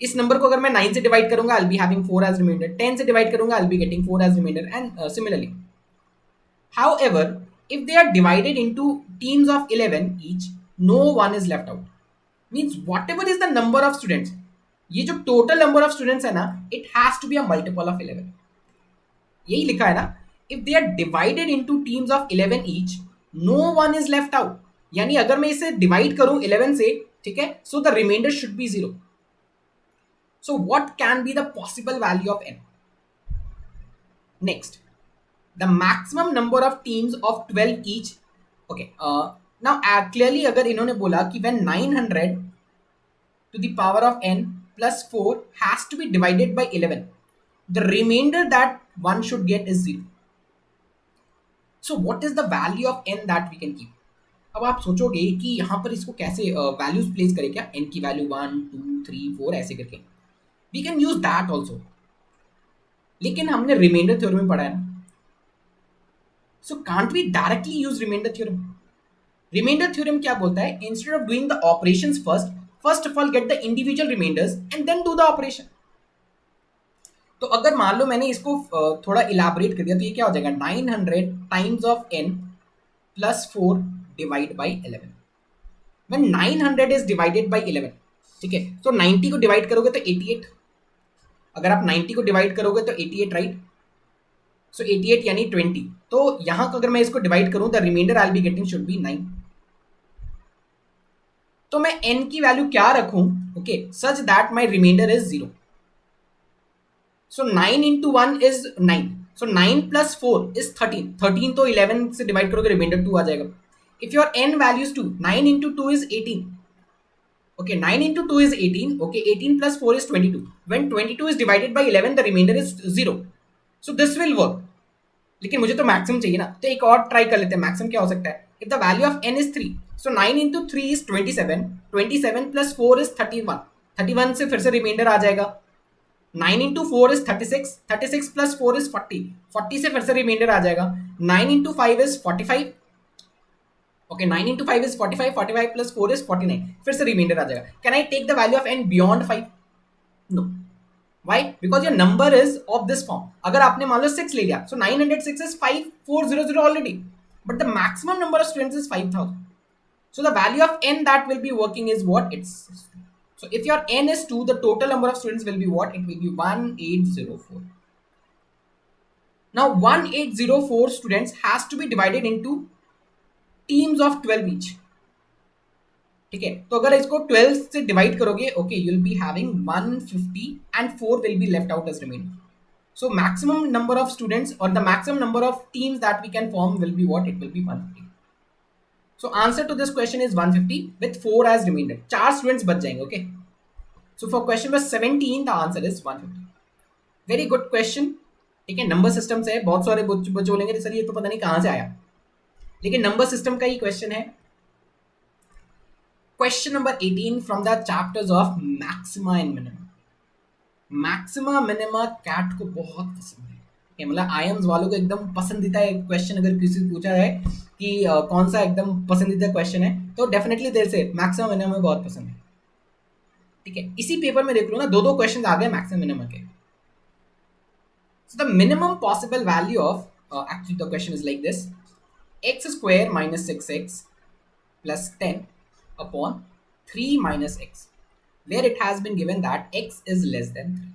इस नंबर को अगर मैं 9 से डिवाइड करूंगा, I'll be having 4 as remainder. 10 से डिवाइड करूंगा, I'll be getting 4 as remainder, and similarly. However, if they are divided into teams of 11 each, no one is left out. Means whatever is the number of students, ये जो total number of students है ना, it has to be a multiple of 11. यही लिखा है ना, if they are divided into teams of 11 each, no one is left out. यानी अगर मैं इसे डिवाइड करूं 11 से, ठीक है, so the remainder should be 0. So what can be the possible value of n? Next, the maximum number of teams of 12 each. Okay, now clearly अगर इन्होंने बोला कि when 900 to the power of n plus 4 has to be divided by 11, the remainder that one should get is 0. So what is the value of n that we can keep? अब आप सोचोगे कि यहाँ पर इसको कैसे वैल्यूज प्लेस करें, क्या n की वैल्यू 1 2 3 4 ऐसे करके, we can use that also, लेकिन हमने रिमाइंडर थ्योरम में पढ़ा है ना, so can't we directly use remainder theorem. Remainder theorem क्या बोलता है, instead of doing the operations first of all get the individual remainders and then do the operation. तो अगर मान लो मैंने इसको थोड़ा इलाबरेट कर दिया तो ये क्या हो जाएगा, 900 times of n plus 4 divide by 11। when 900 is divided by 11, ठीक है, तो 90 को डिवाइड करोगे तो 88, अगर आप 90 को डिवाइड करोगे तो 88, राइट, सो 88 यानी 20, तो यहां अगर मैं इसको डिवाइड करूं the remainder I be getting should be 9। तो मैं n की वैल्यू क्या रखूं, okay, such that my remainder is 0। So 9 into 1 is 9, so 9 plus 4 is 13, 13 तो 11 से डिवाइड करोगे रिमाइंडर 2 आ जाएगा। if your n value is 2, 9 into 2 is 18, okay, 9 into 2 is 18, okay, 18 plus 4 is 22, when 22 is divided by 11 the remainder is 0, so this will work। लेकिन मुझे तो maximum चाहिए ना, तो एक और ट्राई कर लेते हैं, मैक्सिमम क्या हो सकता है, if the value of n is 3, so 9 into 3 is 27, 27 plus 4 is 31, 31 से फिर से रिमाइंडर आ जाएगा, 9 into 4 is 36, 36 plus 4 is 40, 40 से फिर से रिमाइंडर आ जाएगा, 9 into 5 is 45, okay, 9 into 5 is 45, 45 plus 4 is 49, फिर से रिमाइंडर आ जाएगा। Can I take the value of n beyond 5? No. Why? Because your number is of this form. अगर आपने मान लो 6 ले लिया, so 906 is 5400 already, but the maximum number of students is 5000. So the value of n that will be working is what? It's 2. So if your n is 2, the total number of students will be what? It will be 1804. Now 1804 students has to be divided into teams of 12 each. ठीक है, तो अगर इसको 12 से divide करोगे, okay, you will be having 150 and 4 will be left out as remaining. So maximum number of students or the maximum number of teams that we can form will be what? It will be 150. So answer to this question is 150 with 4 as remainder. 4 students बच जाएंगे, okay? So for question number 17 the answer is 150. Very good question. ठीक है, number system से है, बहुत सारे बच्चे बोलेंगे सर ये तो पता नहीं कहाँ से आया, लेकिन नंबर सिस्टम का ही क्वेश्चन है। Question number 18 from the chapters of maxima and minima. Maxima minima CAT को बहुत पसंद है, मतलब आईएम्स वालों को एकदम पसंदीदा एक क्वेश्चन अगर किसी से पूछा जाए कि कौन सा एकदम पसंदीदा क्वेश्चन है तो डेफिनेटली देर से मैक्सिमा मिनिमा में बहुत पसंद है। ठीक है, इसी पेपर में देख लो ना, दो क्वेश्चन आ गए मैक्सिमा मिनिमा के। So the minimum possible value of actually the question is like this: x square minus 6x plus 10 upon 3 minus x, where it has been given that x is less than 3.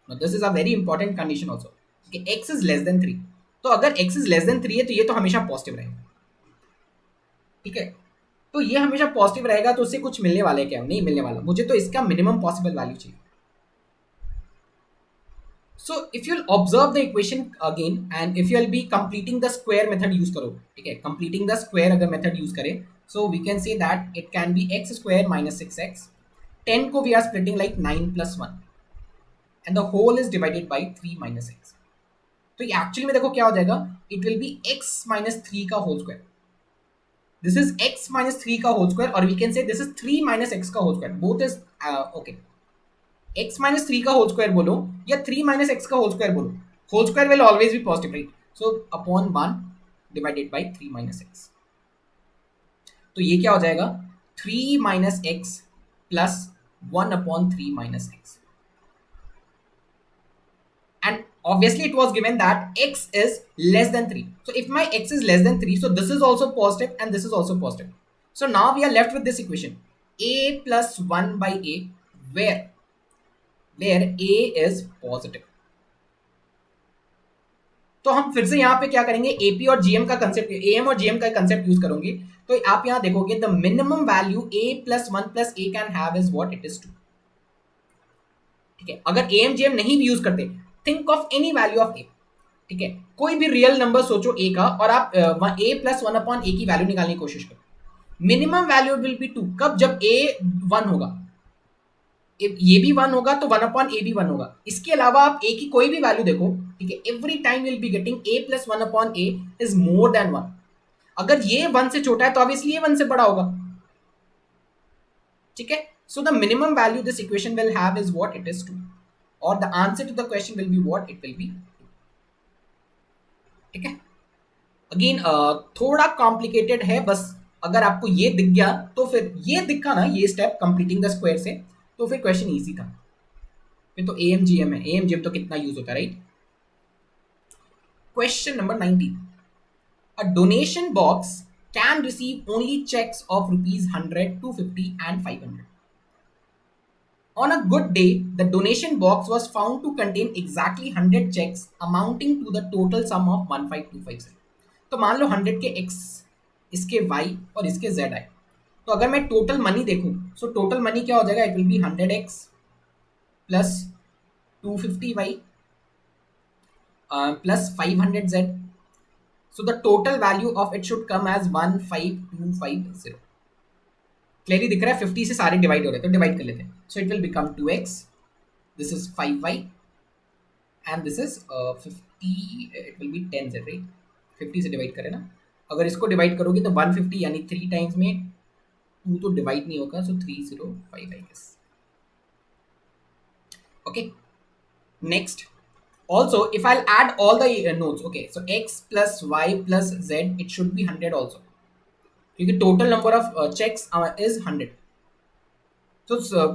Now this is a very important condition also. Okay, x is less than 3. तो अगर x is less than 3 है तो ये तो हमेशा positive रहेगा। ठीक है, तो ये हमेशा पॉजिटिव रहेगा, तो उससे कुछ मिलने वाला है क्या? नहीं मिलने वाला, मुझे तो इसका मिनिमम पॉसिबल वैल्यू चाहिए। So if you'll observe the equation again and if you'll be completing the square method use करो, ठीक है, completing the square अगर method use करें, so we can say that it can be x square minus 6x, 10 को we are splitting like 9 plus 1 and the whole is divided by 3 minus x. तो ये actually में देखो क्या हो जाएगा, it will be x minus 3 का whole square. This is x minus 3 का whole square or we can say this is 3 minus x का whole square. Both is okay. x minus 3 का होल स्क्वायर बोलो या 3 minus x का whole square बोलो, whole square will always be positive, right? So upon 1 divided by 3 minus x, तो ये क्या हो जाएगा 3 minus x plus 1 upon 3 minus x, and obviously it was given that x is less than 3. So if my x is less than 3, so this is also positive and this is also positive. So now we are left with this equation a plus 1 by a where a is positive. तो हम फिर से यहाँ पे क्या करेंगे, AP और GM का कंसेप्ट, AM और GM का कंसेप्ट यूज करेंगे। तो आप यहाँ देखोगे the minimum value a plus 1 plus a can have is what it is 2। ठीक है, अगर AM GM नहीं भी यूज करते, think of any value of a। ठीक है, कोई भी रियल नंबर सोचो a का और आप a plus 1 upon a की वैल्यू निकालने की कोशिश करो, मिनिमम वैल्यू विल बी 2। कब? जब a 1 होगा, ये भी 1 होगा तो 1 upon a भी 1 होगा। इसके अलावा आप a की कोई भी वैल्यू देखो, ठीक है, every time will be getting a plus 1 upon a is more than 1। अगर ये 1 से छोटा है तो ऑब्वियसली ये 1 से बड़ा होगा, ठीक है. So the minimum value this equation will have is what it is 2, और the answer to the question will be what it will be 2, ठीक है. अगेन थोड़ा कॉम्प्लिकेटेड है, बस अगर आपको ये दिख गया तो फिर ये दिखा ना ये स्टेप कंप्लीटिंग द स्क्वायर से, तो फिर क्वेश्चन इजी था. फिर तो AMGM है, AMGM तो कितना यूज होता है, right. Question number 19. A donation box can receive only checks of rupees 100, 250 and 500. On a good day, the donation box was found to contain exactly 100 checks amounting to the total sum of 15250. तो मान लो 100 के x, इसके y और इसके z आए. तो अगर मैं टोटल मनी देखूं, सो टोटल मनी क्या हो जाएगा, it will B 100x plus 250y plus 500z. So the total value of it should come as 15250. Clearly दिख रहा है, 50 से सारे डिवाइड हो रहे हैं, तो डिवाइड कर लेते हैं. So it will become 2x, this is 5y and this is 50, it will B 10z, right. 50 से डिवाइड करें ना, अगर इसको डिवाइड करोगे तो 150 यानी 3 टाइम्स में 2 तो डिवाइड नहीं होगा, so 305 I guess. Okay, next. Also, if I'll add all the nodes, okay, so x plus y plus z, it should be 100 also. क्योंकि total number of checks is 100. So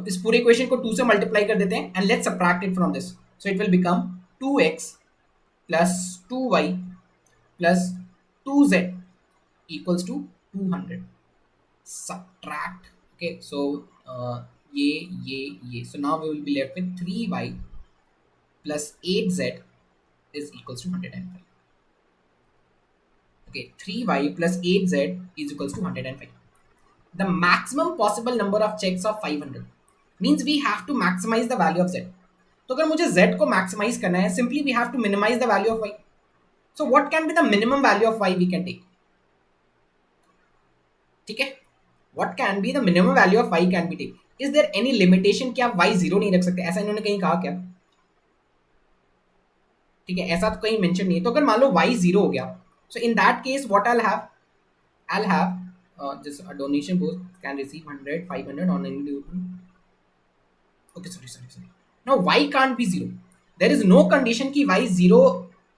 इस पूरे equation को 2 से multiply कर देते हैं and let's subtract it from this. So it will become 2x plus 2y plus 2z equals to 200. Subtract. Okay, so ये. So now we will be left with 3y plus 8z is equals to 105. Okay, 3y plus 8z is equals to 105. The maximum possible number of checks of 500 means we have to maximize the value of z. तो अगर मुझे z को maximize करना है, simply we have to minimize the value of y. So what can be the minimum value of y we can take? ठीक है, what can be the minimum value of y can be take? Is there any limitation कि आप y 0 नहीं रख सकते, ऐसा इन्होंने कहीं कहा क्या? ठीक है, ऐसा तो कहीं मेंशन नहीं है. तो अगर मान लो y 0 हो गया, so in that case what I'll have just a donation box can receive 100, 500 on individual. Okay, sorry. Now y can't be 0. There is no condition कि y 0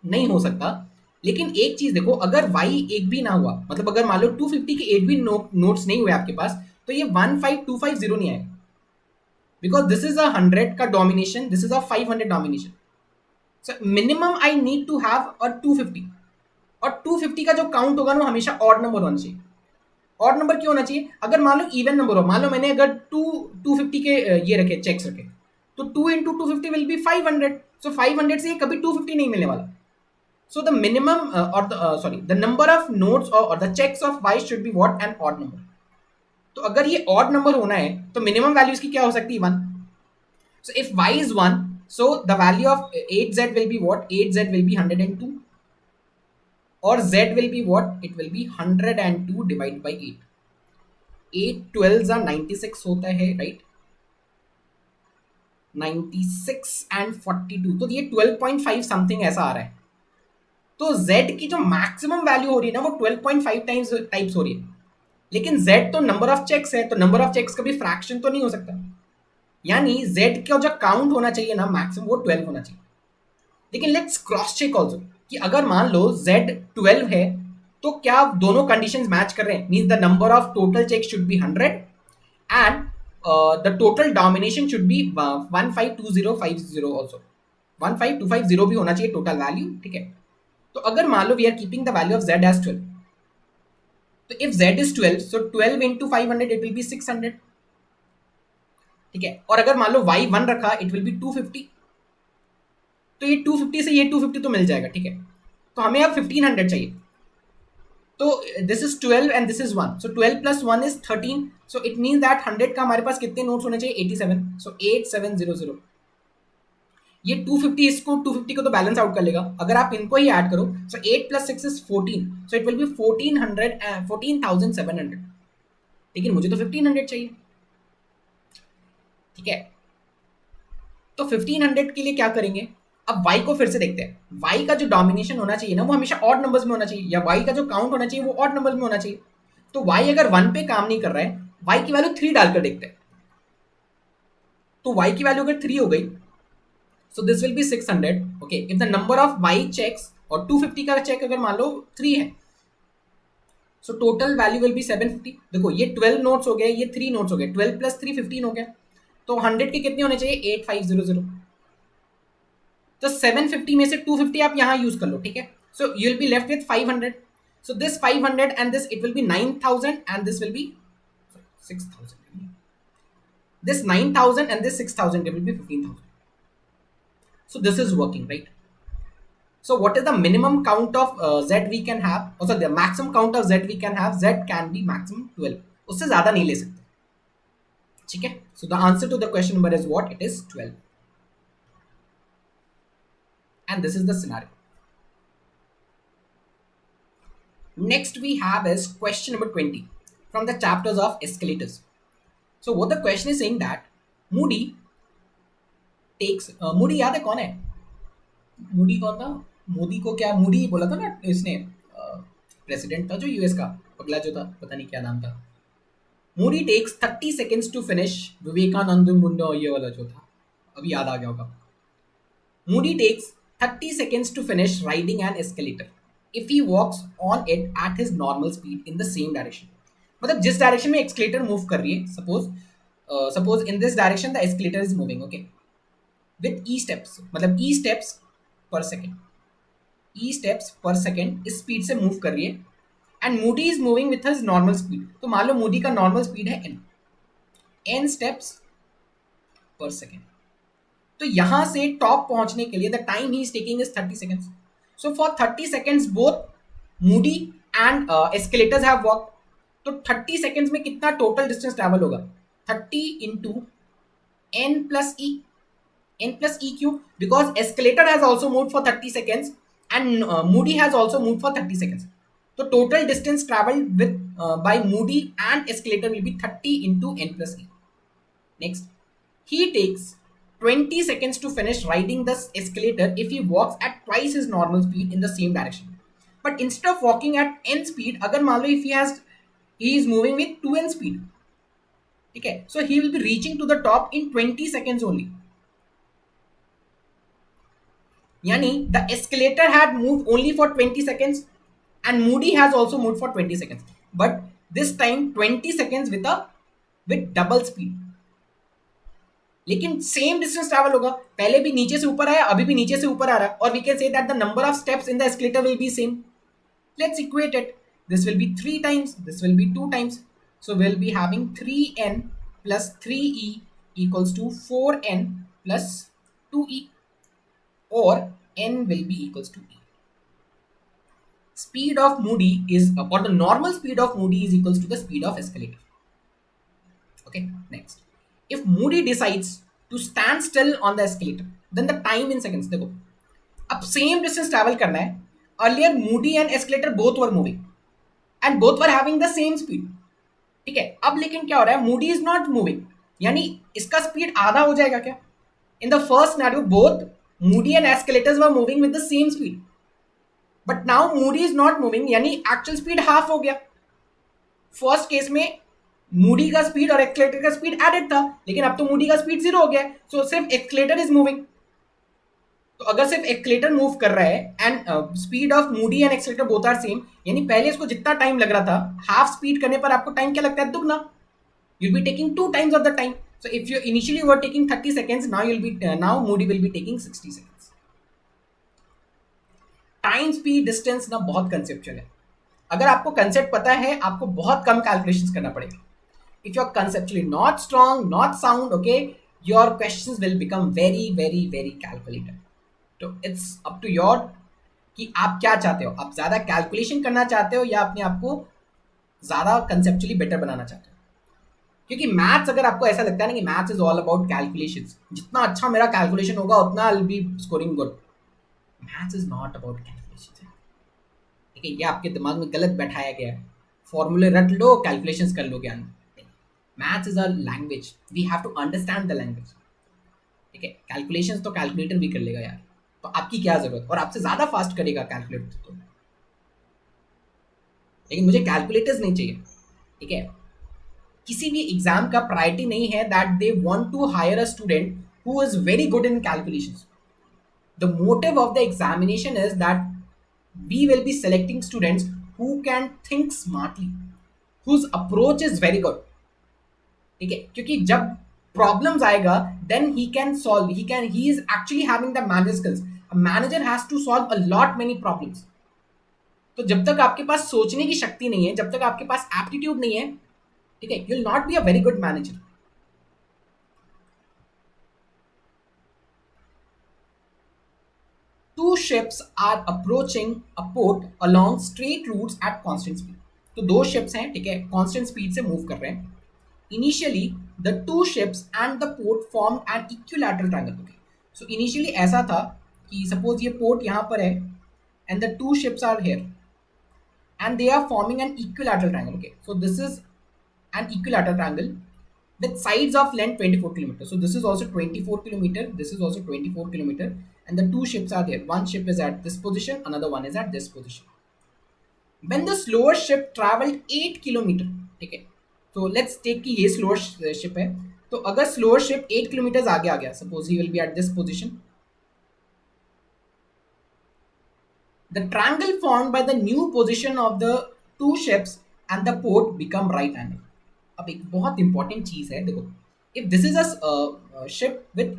नहीं हो सकता. लेकिन एक चीज देखो, अगर y एक भी ना हुआ, मतलब अगर मान लो 250 के 8 भी नोट्स नहीं हुए आपके पास, तो ये 15250 नहीं आएगा, बिकॉज दिस इज अ 100 का denomination, this is a 500 denomination. So minimum I need to have a 250, और 250 का जो काउंट होगा ना हमेशा ऑड नंबर होना चाहिए. ऑड नंबर क्यों होना चाहिए? अगर मान लो इवन नंबर हो, मान लो मैंने अगर 250 के ये रखे चेक्स रखे, तो 2 into 250 विल बी 500. सो 500 से कभी 250 नहीं मिलने वाला. So the minimum the number of notes और the checks of y should be what, an odd number. तो अगर ये ऑड नंबर होना है तो मिनिमम वैल्यू इसकी क्या हो सकती है? 1. So if y is 1, so the value of 8z will be what? 8z will be 102, और z will be what? It will be 102 divided by 8. 8 12s are 96 होता है, right? 96 and 42, तो ये 12.5 समथिंग ऐसा आ रहा है. तो z की जो मैक्सिमम वैल्यू हो रही है ना वो 12.5 टाइप्स हो रही है. लेकिन z तो नंबर ऑफ चेक्स है, तो नंबर ऑफ चेक्स कभी फ्रैक्शन तो नहीं हो सकता. यानी z का जो काउंट होना चाहिए ना मैक्सिमम, वो 12 होना चाहिए. लेकिन लेट्स क्रॉस चेक ऑल्सो कि अगर मान लो z 12 है, तो क्या दोनों कंडीशंस मैच कर रहे हैं? Means the number of total check should be 100 and the total denomination should be 152050 also. 15250 भी होना चाहिए टोटल वैल्यू, ठीक है. तो अगर मान लो we are keeping the value of z as 12, तो if z is 12, so 12 into 500 it will be 600, ठीक है. और अगर मान लो y 1 रखा, इट विल बी 250. तो ये 250 से ये 250 तो मिल जाएगा, ठीक है. तो हमें अब 1500 चाहिए. तो this is 12 and this is 1, so 12 plus 1 is 13. So it means that 100 का हमारे पास कितने नोट्स होने चाहिए? 87. सो 8700. ये 250 इसको 250 को तो बैलेंस आउट कर लेगा. अगर आप इनको ही ऐड करो, सो 8 plus 6 is 14, so it will B 14,700. लेकिन मुझे तो 1500 चाहिए, ठीक है. तो 1500 के लिए क्या करेंगे? अब y को फिर से देखते हैं, y का जो डोमिनेशन होना चाहिए ना वो हमेशा ऑड नंबर्स में होना चाहिए, या y का जो काउंट होना चाहिए वो ऑड नंबर्स में होना चाहिए। तो y अगर 1 पे काम नहीं कर रहा है, y की वैल्यू 3 डालकर देखते हैं। तो y की वैल्यू अगर 3 हो गई, so this will be 600। Okay, if the number of y checks, और 250 का चेक अगर मान लो 3 है, so total value will be 750। देखो ये 12 नोट्स हो गए, ये 3 नोट्स हो गए, 12 प्लस 3 15 हो गया। तो 100 के कितने होने चाहिए, 8500। तो 750 में से 250 आप यहाँ यूज कर लो, ठीक है। So you will be left with 500। So this 500 and this it will B 9000 and this will B 6000। This 9000 and this 6000 will be 15,000. So this is working, right? So what is the minimum count of Z we can have? Also the maximum count of Z we can have, Z can be maximum 12. उससे ज़्यादा नहीं ले सकते, ठीक है? So the answer to the question number is what? It is 12. And this is the scenario. Next we have is question number 20 from the chapters of escalators. So what the question is saying that Moody takes Moody याद है कौन है? Moody कौन था? मोदी को क्या Moody बोला था ना इसने, प्रेसिडेंट था जो यूएस का, पगला जो था, पता नहीं क्या नाम था। Moody takes 30 seconds to finish विवेकानंद मुंडा, ये वाला जो था, अभी याद आ गया होगा। Moody takes 30 seconds to finish riding an escalator if he walks on it at his normal speed in the same direction. मतलब जिस डायरेक्शन में एस्केलेटर मूव कर रही है, suppose in this direction the escalator is moving, okay, with E steps, मतलब E steps per second, ई steps per second इस speed से move कर रही है, and Moody is moving with his normal speed. तो मान लो मूडी का नॉर्मल स्पीड है n स्टेप्स पर सेकेंड। तो यहां से टॉप पहुंचने के लिए the time he is taking is 30 seconds. So for 30 seconds both Moody and escalators have walk. तो 30 सेकेंड्स में कितना टोटल डिस्टेंस ट्रैवल होगा, 30 इंटू n प्लस ई क्यों, because escalator has also move for 30 seconds and Moody has also moved for 30 seconds. So total distance traveled with by Moody and escalator will be 30 into n plus e. Next, he takes 20 seconds to finish riding this escalator if he walks at twice his normal speed in the same direction. But instead of walking at n speed, अगर मान लो if he is moving with 2n speed, ठीक है, so he will be reaching to the top in 20 seconds only. यानी the escalator had move only for 20 seconds and Moody has also moved for 20 seconds, but this time 20 seconds with double speed. लेकिन same distance travel होगा, पहले भी नीचे से ऊपर आया, अभी भी नीचे से ऊपर आ रहा है, और we can say that the number of steps in the escalator will be same. Let's equate it. This will be 3 times, this will be 2 times. So we'll be having 3n plus 3e equals to 4n plus 2e, or n will be equals to e. Speed of Moody is, or the normal speed of Moody is equals to the speed of escalator. Okay, next. If Moody decides to stand still on the escalator, then the time in seconds, देखो अब same distance travel करना है. Earlier Moody and escalator both were moving and both were having the same speed. ठीक है, अब लेकिन क्या हो रहा है, Moody is not moving, यानी इसका स्पीड आधा हो जाएगा क्या. In the first scenario both Moody and escalators were moving with the same speed, but now Moody is not moving, यानी actual speed half हो गया. फर्स्ट केस में Moody का स्पीड और एक्सलेटर का स्पीड एडेड था, लेकिन अब तो Moody का स्पीड 0 हो गया, सो सिर्फ एक्सलेटर इज मूविंग. तो अगर सिर्फ एक्सलेटर मूव कर रहा है and speed of Moody and escalator both are same, यानी पहले इसको जितना टाइम लग रहा था, हाफ स्पीड करने पर आपको टाइम क्या लगता है, दुगना. you'll be taking 2 times of the time. So if you initially were taking 30 seconds, now now Moody will be taking 60 seconds. Time speed distance ना बहुत कंसेप्चुअल है. अगर आपको कंसेप्ट पता है, आपको बहुत कम कैलकुलेशंस करना पड़ेगा. If you're conceptually not strong, not sound, okay, your questions will become very, very, very calculated. So it's up to your कि आप क्या चाहते हो. आप ज़्यादा कैलकुलेशन करना चाहते हो या अपने आप को ज़्यादा कंसेप्चुअली बेटर बनाना चाहते हो. क्योंकि मैथ्स, अगर आपको ऐसा लगता है ना कि maths is all about calculations, जितना अच्छा मेरा कैलकुलेशन होगा उतना आई will B scoring good. Maths is not about calculations. ठीक है, ये आपके दिमाग में गलत बैठाया गया है. फॉर्मूले रट लो, कैलकुलेशंस कर लो, ज्ञान. Maths is a language, we have to understand the language. ठीक है, कैलकुलेशंस तो कैलकुलेटर भी कर लेगा यार. तो आपकी क्या जरूरत, और आपसे ज्यादा फास्ट करेगा कैलकुलेटर तो, लेकिन मुझे कैलकुलेटर्स नहीं चाहिए, ठीक है। किसी भी एग्जाम का प्रायोरिटी नहीं है that they want to hire a student who is very good in calculations. The motive of the examination is that we will be selecting students who can think smartly, whose approach is very good, ठीक है, क्योंकि जब problems आएगा then he can solve, he is actually having the manager skills. A manager has to solve a lot many problems. तो जब तक आपके पास सोचने की शक्ति नहीं है, जब तक आपके पास एप्टीट्यूड नहीं है, ठीक है, you will not be a very good manager. Two ships are approaching a port along straight routes at constant speed. तो दो ships हैं, ठीक है, constant speed से move कर रहे हैं. Initially, the two ships and the port formed an equilateral triangle. Okay. So initially ऐसा था कि suppose ये port यहाँ पर है and the two ships are here and they are forming an equilateral triangle. Okay. So this is an equilateral triangle with sides of length 24 kilometers. So this is also 24 kilometer. This is also 24 kilometer. And the two ships are there. One ship is at this position. Another one is at this position. When the slower ship traveled 8 kilometer, ठीक है. So let's take कि ये slower ship है. तो अगर slower ship 8 kilometers आगे आ गया, suppose he will be at this position. The triangle formed by the new position of the two ships and the port become right angle. अब एक बहुत इंपॉर्टेंट चीज है, देखो, if this is a ship with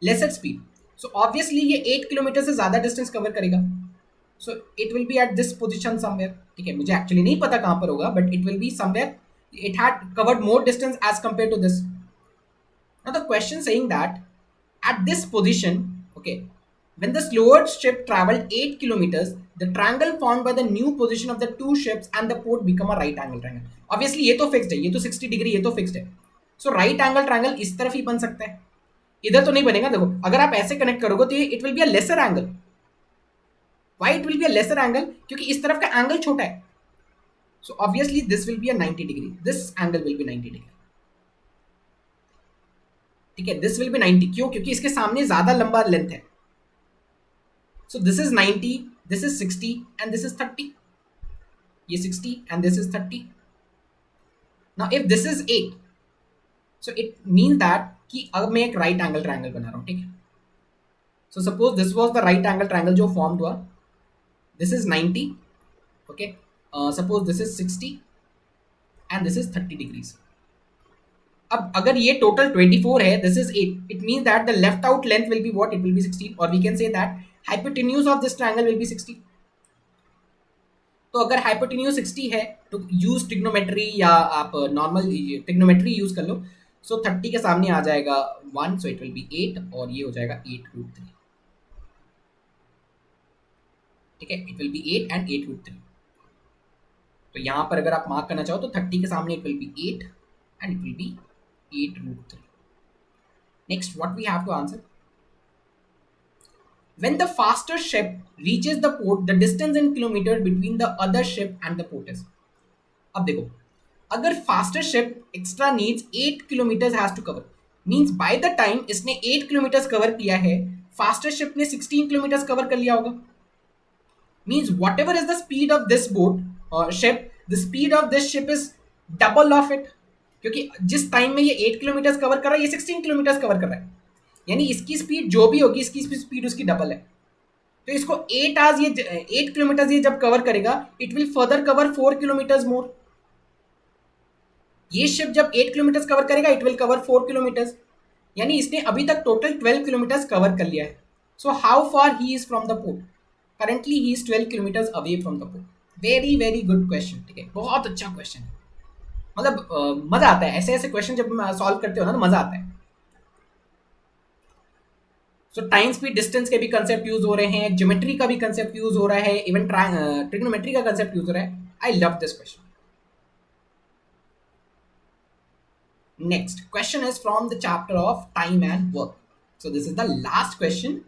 lesser speed, so obviously ये 8 kilometre से ज्यादा distance cover करेगा. So it will be at this position somewhere, ठीक है, मुझे एक्चुअली नहीं पता कहां पर होगा, but it will be somewhere, it had covered more distance as compared to this. Now the question saying that at this position, okay, when the slower ship traveled 8 kilometers, the triangle formed by the new position of the two ships and the port become a right angle triangle. Obviously ये तो fixed है, ये तो 60 degree, ये तो fixed है. सो right angle triangle इस तरफ ही बन सकता है, इधर तो नहीं बनेगा. देखो अगर आप ऐसे कनेक्ट करोगे तो ये it will be a lesser angle. Why it will be a lesser angle? क्योंकि इस तरफ का एंगल छोटा है. So obviously this will be a 90 degree, this angle will be 90 degree, ठीक है, दिस विल बी 90. क्यों? क्योंकि इसके सामने ज्यादा लंबा लेंथ है. So this is 90, this is 60, and this is 30. ये 60 and this is 30. Now if this is 8, so it means that कि अब मैं एक right angle triangle बना रहा हूँ, ठीक है. So suppose this was the right angle triangle जो formed हुआ. This is 90, okay. Suppose this is 60 and this is 30 degrees. अब अगर ये total 24 है, this is 8. It means that the left out length will be what? It will be 16, or we can say that hypotenuse of this triangle will be 60. तो अगर hypotenuse 60 है तो use trigonometry या आप नॉर्मल ट्रिग्नोमेट्री यूज कर लो. सो 30 के सामने आ जाएगा 1, सो इट विल बी 8, और ये हो जाएगा 8√3, ठीक है, इट विल बी 8 एंड 8√3. तो यहाँ पर अगर आप मार्क करना चाहो तो 30 के सामने it will be 8 and it will be 8√3. Next what we have to answer. When the faster ship reaches the port, the distance in kilometer between the other ship and the port is. अब देखो, अगर faster ship extra needs 8 kilometre has to cover, means by the time इसने 8 kilometre cover किया है, faster ship ने 16 kilometre cover कर लिया होगा. Means what ever is the speed of this boat ship, the speed of this ship is double of it. क्योंकि जिस time में ये 8 किलोमीटर कवर कर रहा है, ये 16 किलोमीटर कवर कर रहा है, यानी इसकी स्पीड जो भी होगी, इसकी स्पीड उसकी डबल है. तो इसको 8 किलोमीटर ये जब कवर करेगा, it will further cover 4 kilometre more. ये शिप जब 8 किलोमीटर कवर करेगा, इट विल कवर 4 किलोमीटर, यानी इसने अभी तक टोटल 12 किलोमीटर कवर कर लिया है. So how far he is from the port? Currently he is 12 kilometre away from the port. Very very good question, ठीक है, बहुत अच्छा क्वेश्चन है. मतलब मजा आता है ऐसे ऐसे क्वेश्चन जब सॉल्व करते हो ना, तो मजा आता है. सो टाइम स्पीड डिस्टेंस के भी कंसेप्ट यूज हो रहे हैं, ज्योमेट्री का भी कंसेप्ट यूज हो रहा है, इवन ट्रिग्नोमेट्री का कंसेप्ट यूज हो रहा है. I love this question. Next question is from the chapter of time and work. So this is the last question,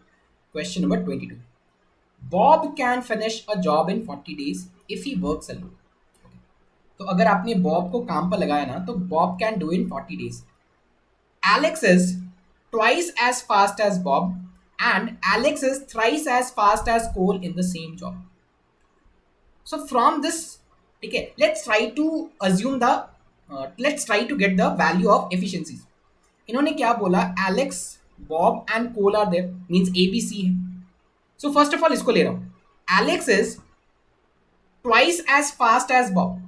question number 22. Bob can finish a job in 40 days if he works alone. Okay. तो अगर आपने Bob को काम पर लगाया ना, तो Bob can do in 40 days. Alex is twice as fast as Bob and Alex is thrice as fast as Cole in the same job. So from this, okay, let's try to assume the let's try to get the value of efficiencies. इन्होंने क्या बोला, Alex Bob and Cole are there, means ABC है. सो first of all इसको ले रहा हूं, Alex is twice as fast as Bob.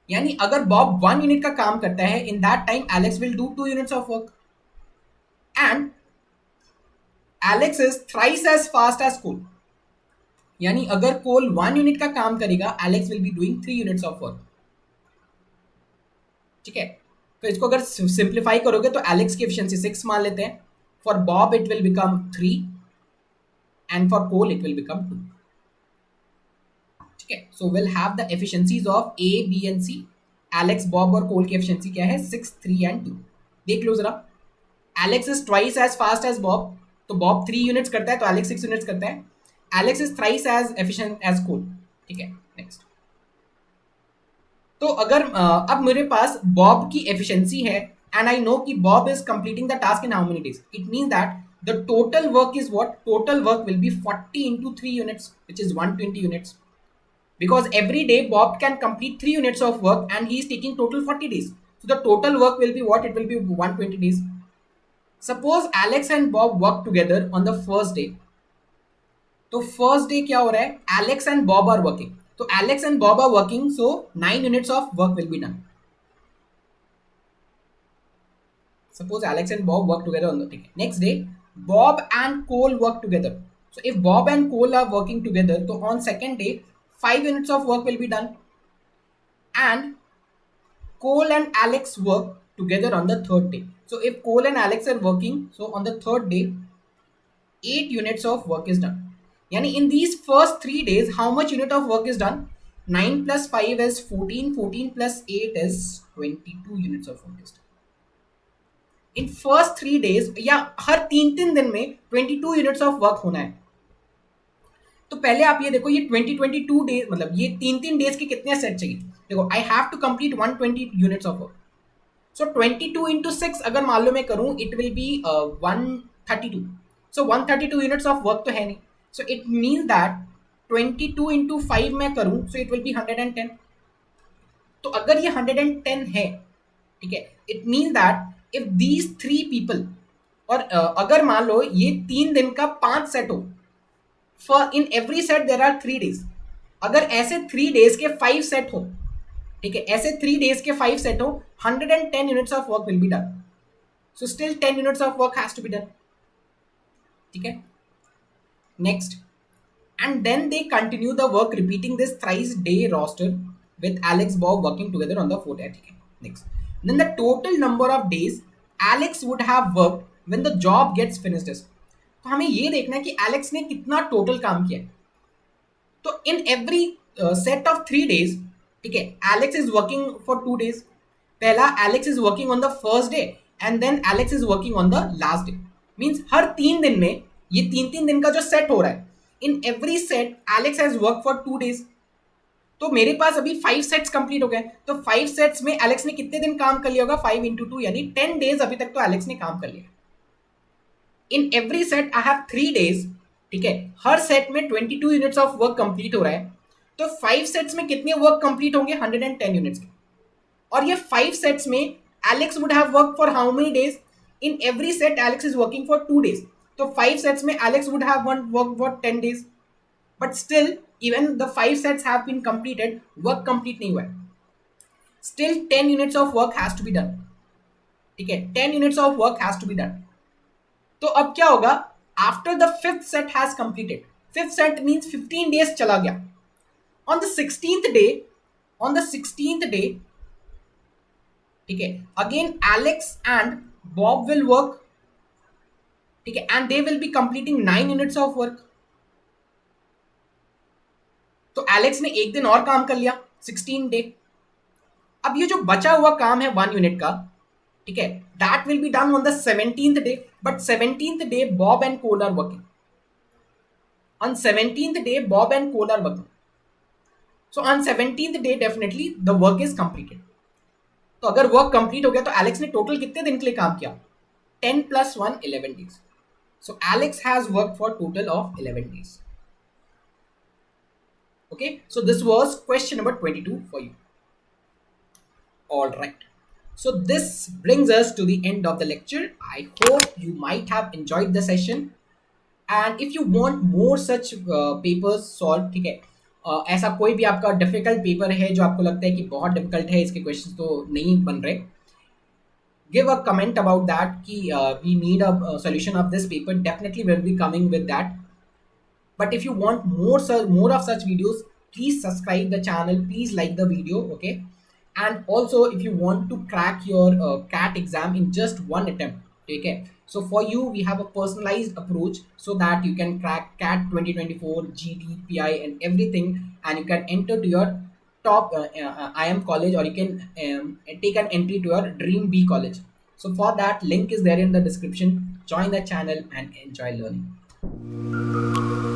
यानी अगर बॉब 1 यूनिट का काम करता है, in that time Alex will do 2 units of work. And Alex is thrice as fast as Cole. यानी अगर कोल 1 यूनिट का काम करेगा, Alex will be doing 3 units of work. ठीक है, तो इसको अगर सिंप्लीफाई करोगे तो एलेक्स की एफिशिएंसी 6 मान लेते हैं. For Bob it will become 3 and for Cole it will become 2. ठीक है, so will have the efficiencies of A, B एंड C. एलेक्स, बॉब और कोल की एफिशिएंसी क्या है, 6, 3 एंड 2. देख लो जरा, Alex is twice as fast as Bob, तो बॉब 3 यूनिट्स करता है तो एलेक्स 6 यूनिट्स करता है. Alex is thrice as efficient as Cole. ठीक है, नेक्स्ट. तो अगर अब मेरे पास बॉब की एफिशिएंसी है एंड आई नो कि Bob is completing the task in how many days, it means that the total work is what, total work will be 40 into 3 units, which is 120 units, because every day Bob can complete 3 units of work and he is taking total 40 days, so the total work will be what, it will be 120 days. Suppose Alex and Bob work together on the first day. तो first day क्या हो रहा है, Alex and Bob are working, तो Alex and Bob are working, so 9 units of work will be done. Suppose Alex and Bob work together on the, ठीक है, next day Bob and Cole work together. So if Bob and Cole are working together, तो on second day 5 units of work will be done. And Cole and Alex work together on the third day. So if Cole and Alex are working, so on the third day 8 units of work is done. Yani in these first 3 days, how much unit of work is done? 9 plus 5 is 14, 14 plus 8 is 22 units of work is done. In first 3 days, या हर 3-3 दिन में 22 units of work होना है. तो पहले आप ये देखो, ये 22 डेज, मतलब ये 3-3 डेज के कितने सेट चाहिए. देखो, I have to complete 120 units of work. So 22 into 6 अगर मान लो मैं करूं, it will be 132. So 132 units of work तो है नहीं, so it means that 22 into 5 मैं करूं, सो इट विल बी 110. तो अगर ये 110 है, ठीक है, it means that if these 3 people, और अगर मान लो ये 3 दिन का 5 सेट हो, for in every set there are 3 days. अगर ऐसे 3 डेज के 5 सेट हो, ठीक है, ऐसे 3 डेज के 5 सेट हो, 110 units of work will be done. So still 10 units of work has to be done. ठीक है, next. And then they continue the work repeating this thrice day roster with Alex, Bob working together on the fourth day. ठीक है, next. Then the total number of days Alex would have worked when the job gets finished is. तो हमें ये देखना है कि Alex ने कितना टोटल काम किया है. तो in every set of 3 days, ठीक है, Alex is working for 2 days. पहला Alex is working on the first day and then Alex is working on the last day. Means हर 3 दिन में ये 3-3 दिन का जो सेट हो रहा है, इन every set Alex has work for 2 days. तो मेरे पास अभी 5 सेट्स कंप्लीट हो गए. तो 5 सेट्स में एलेक्स ने कितने दिन काम कर लिया होगा, 5 into 2 यानी 10 डेज अभी तक तो एलेक्स ने काम कर लिया. इन every set I have 3 days. ठीक है, हर सेट में 22 यूनिट्स ऑफ वर्क कंप्लीट हो रहा है. तो 5 सेट्स में कितने वर्क कंप्लीट होंगे, 110 यूनिट्स के. और ये 5 सेट्स में Alex would have work for how many days. In every set Alex is working for 2 days. तो 5 सेट्स में Alex would have work for 10 days. But still even the 5 sets have been completed, work complete नहीं हुआ है. Still 10 units of work has to be done. ठीक है, 10 units of work has to be done. तो अब क्या होगा, after the 5th set has completed, 5th set means 15 days चला गया. ऑन द 16th डे, ठीक है, again Alex and Bob will work. ठीक है, and they will be completing 9 units of work. तो एलेक्स ने एक दिन और काम कर लिया, 16 डे. अब ये जो बचा हुआ काम है 1 यूनिट का, ठीक है, that will be done on the 17th day. But 17th day Bob and Cole are working. On 17th day Bob and Cole are working. So on 17th day definitely the work is completed. तो अगर work complete हो गया तो Alex ने total कितने दिन के लिए काम किया, 10 + 1 11 days. So Alex has worked for total of 11 days. Okay, so this was question number 22 for you. All right. So this brings us to the end of the lecture. I hope you might have enjoyed the session. And if you want more such papers solve, ठीक है, ऐसा कोई भी आपका difficult paper है जो आपको लगता है कि बहुत डिफिकल्ट है, इसके क्वेश्चंस तो नहीं बन रहे, give a comment about that कि we need a solution of this paper, definitely will be coming with that. But if you want more of such videos, please subscribe the channel, please like the video, okay? And also if you want to crack your cat exam in just one attempt, okay, so for you we have a personalized approach so that you can crack cat 2024 GDPI and everything, and you can enter to your top IM college, or you can take an entry to your dream B college. So for that, link is there in the description. Join the channel and enjoy learning.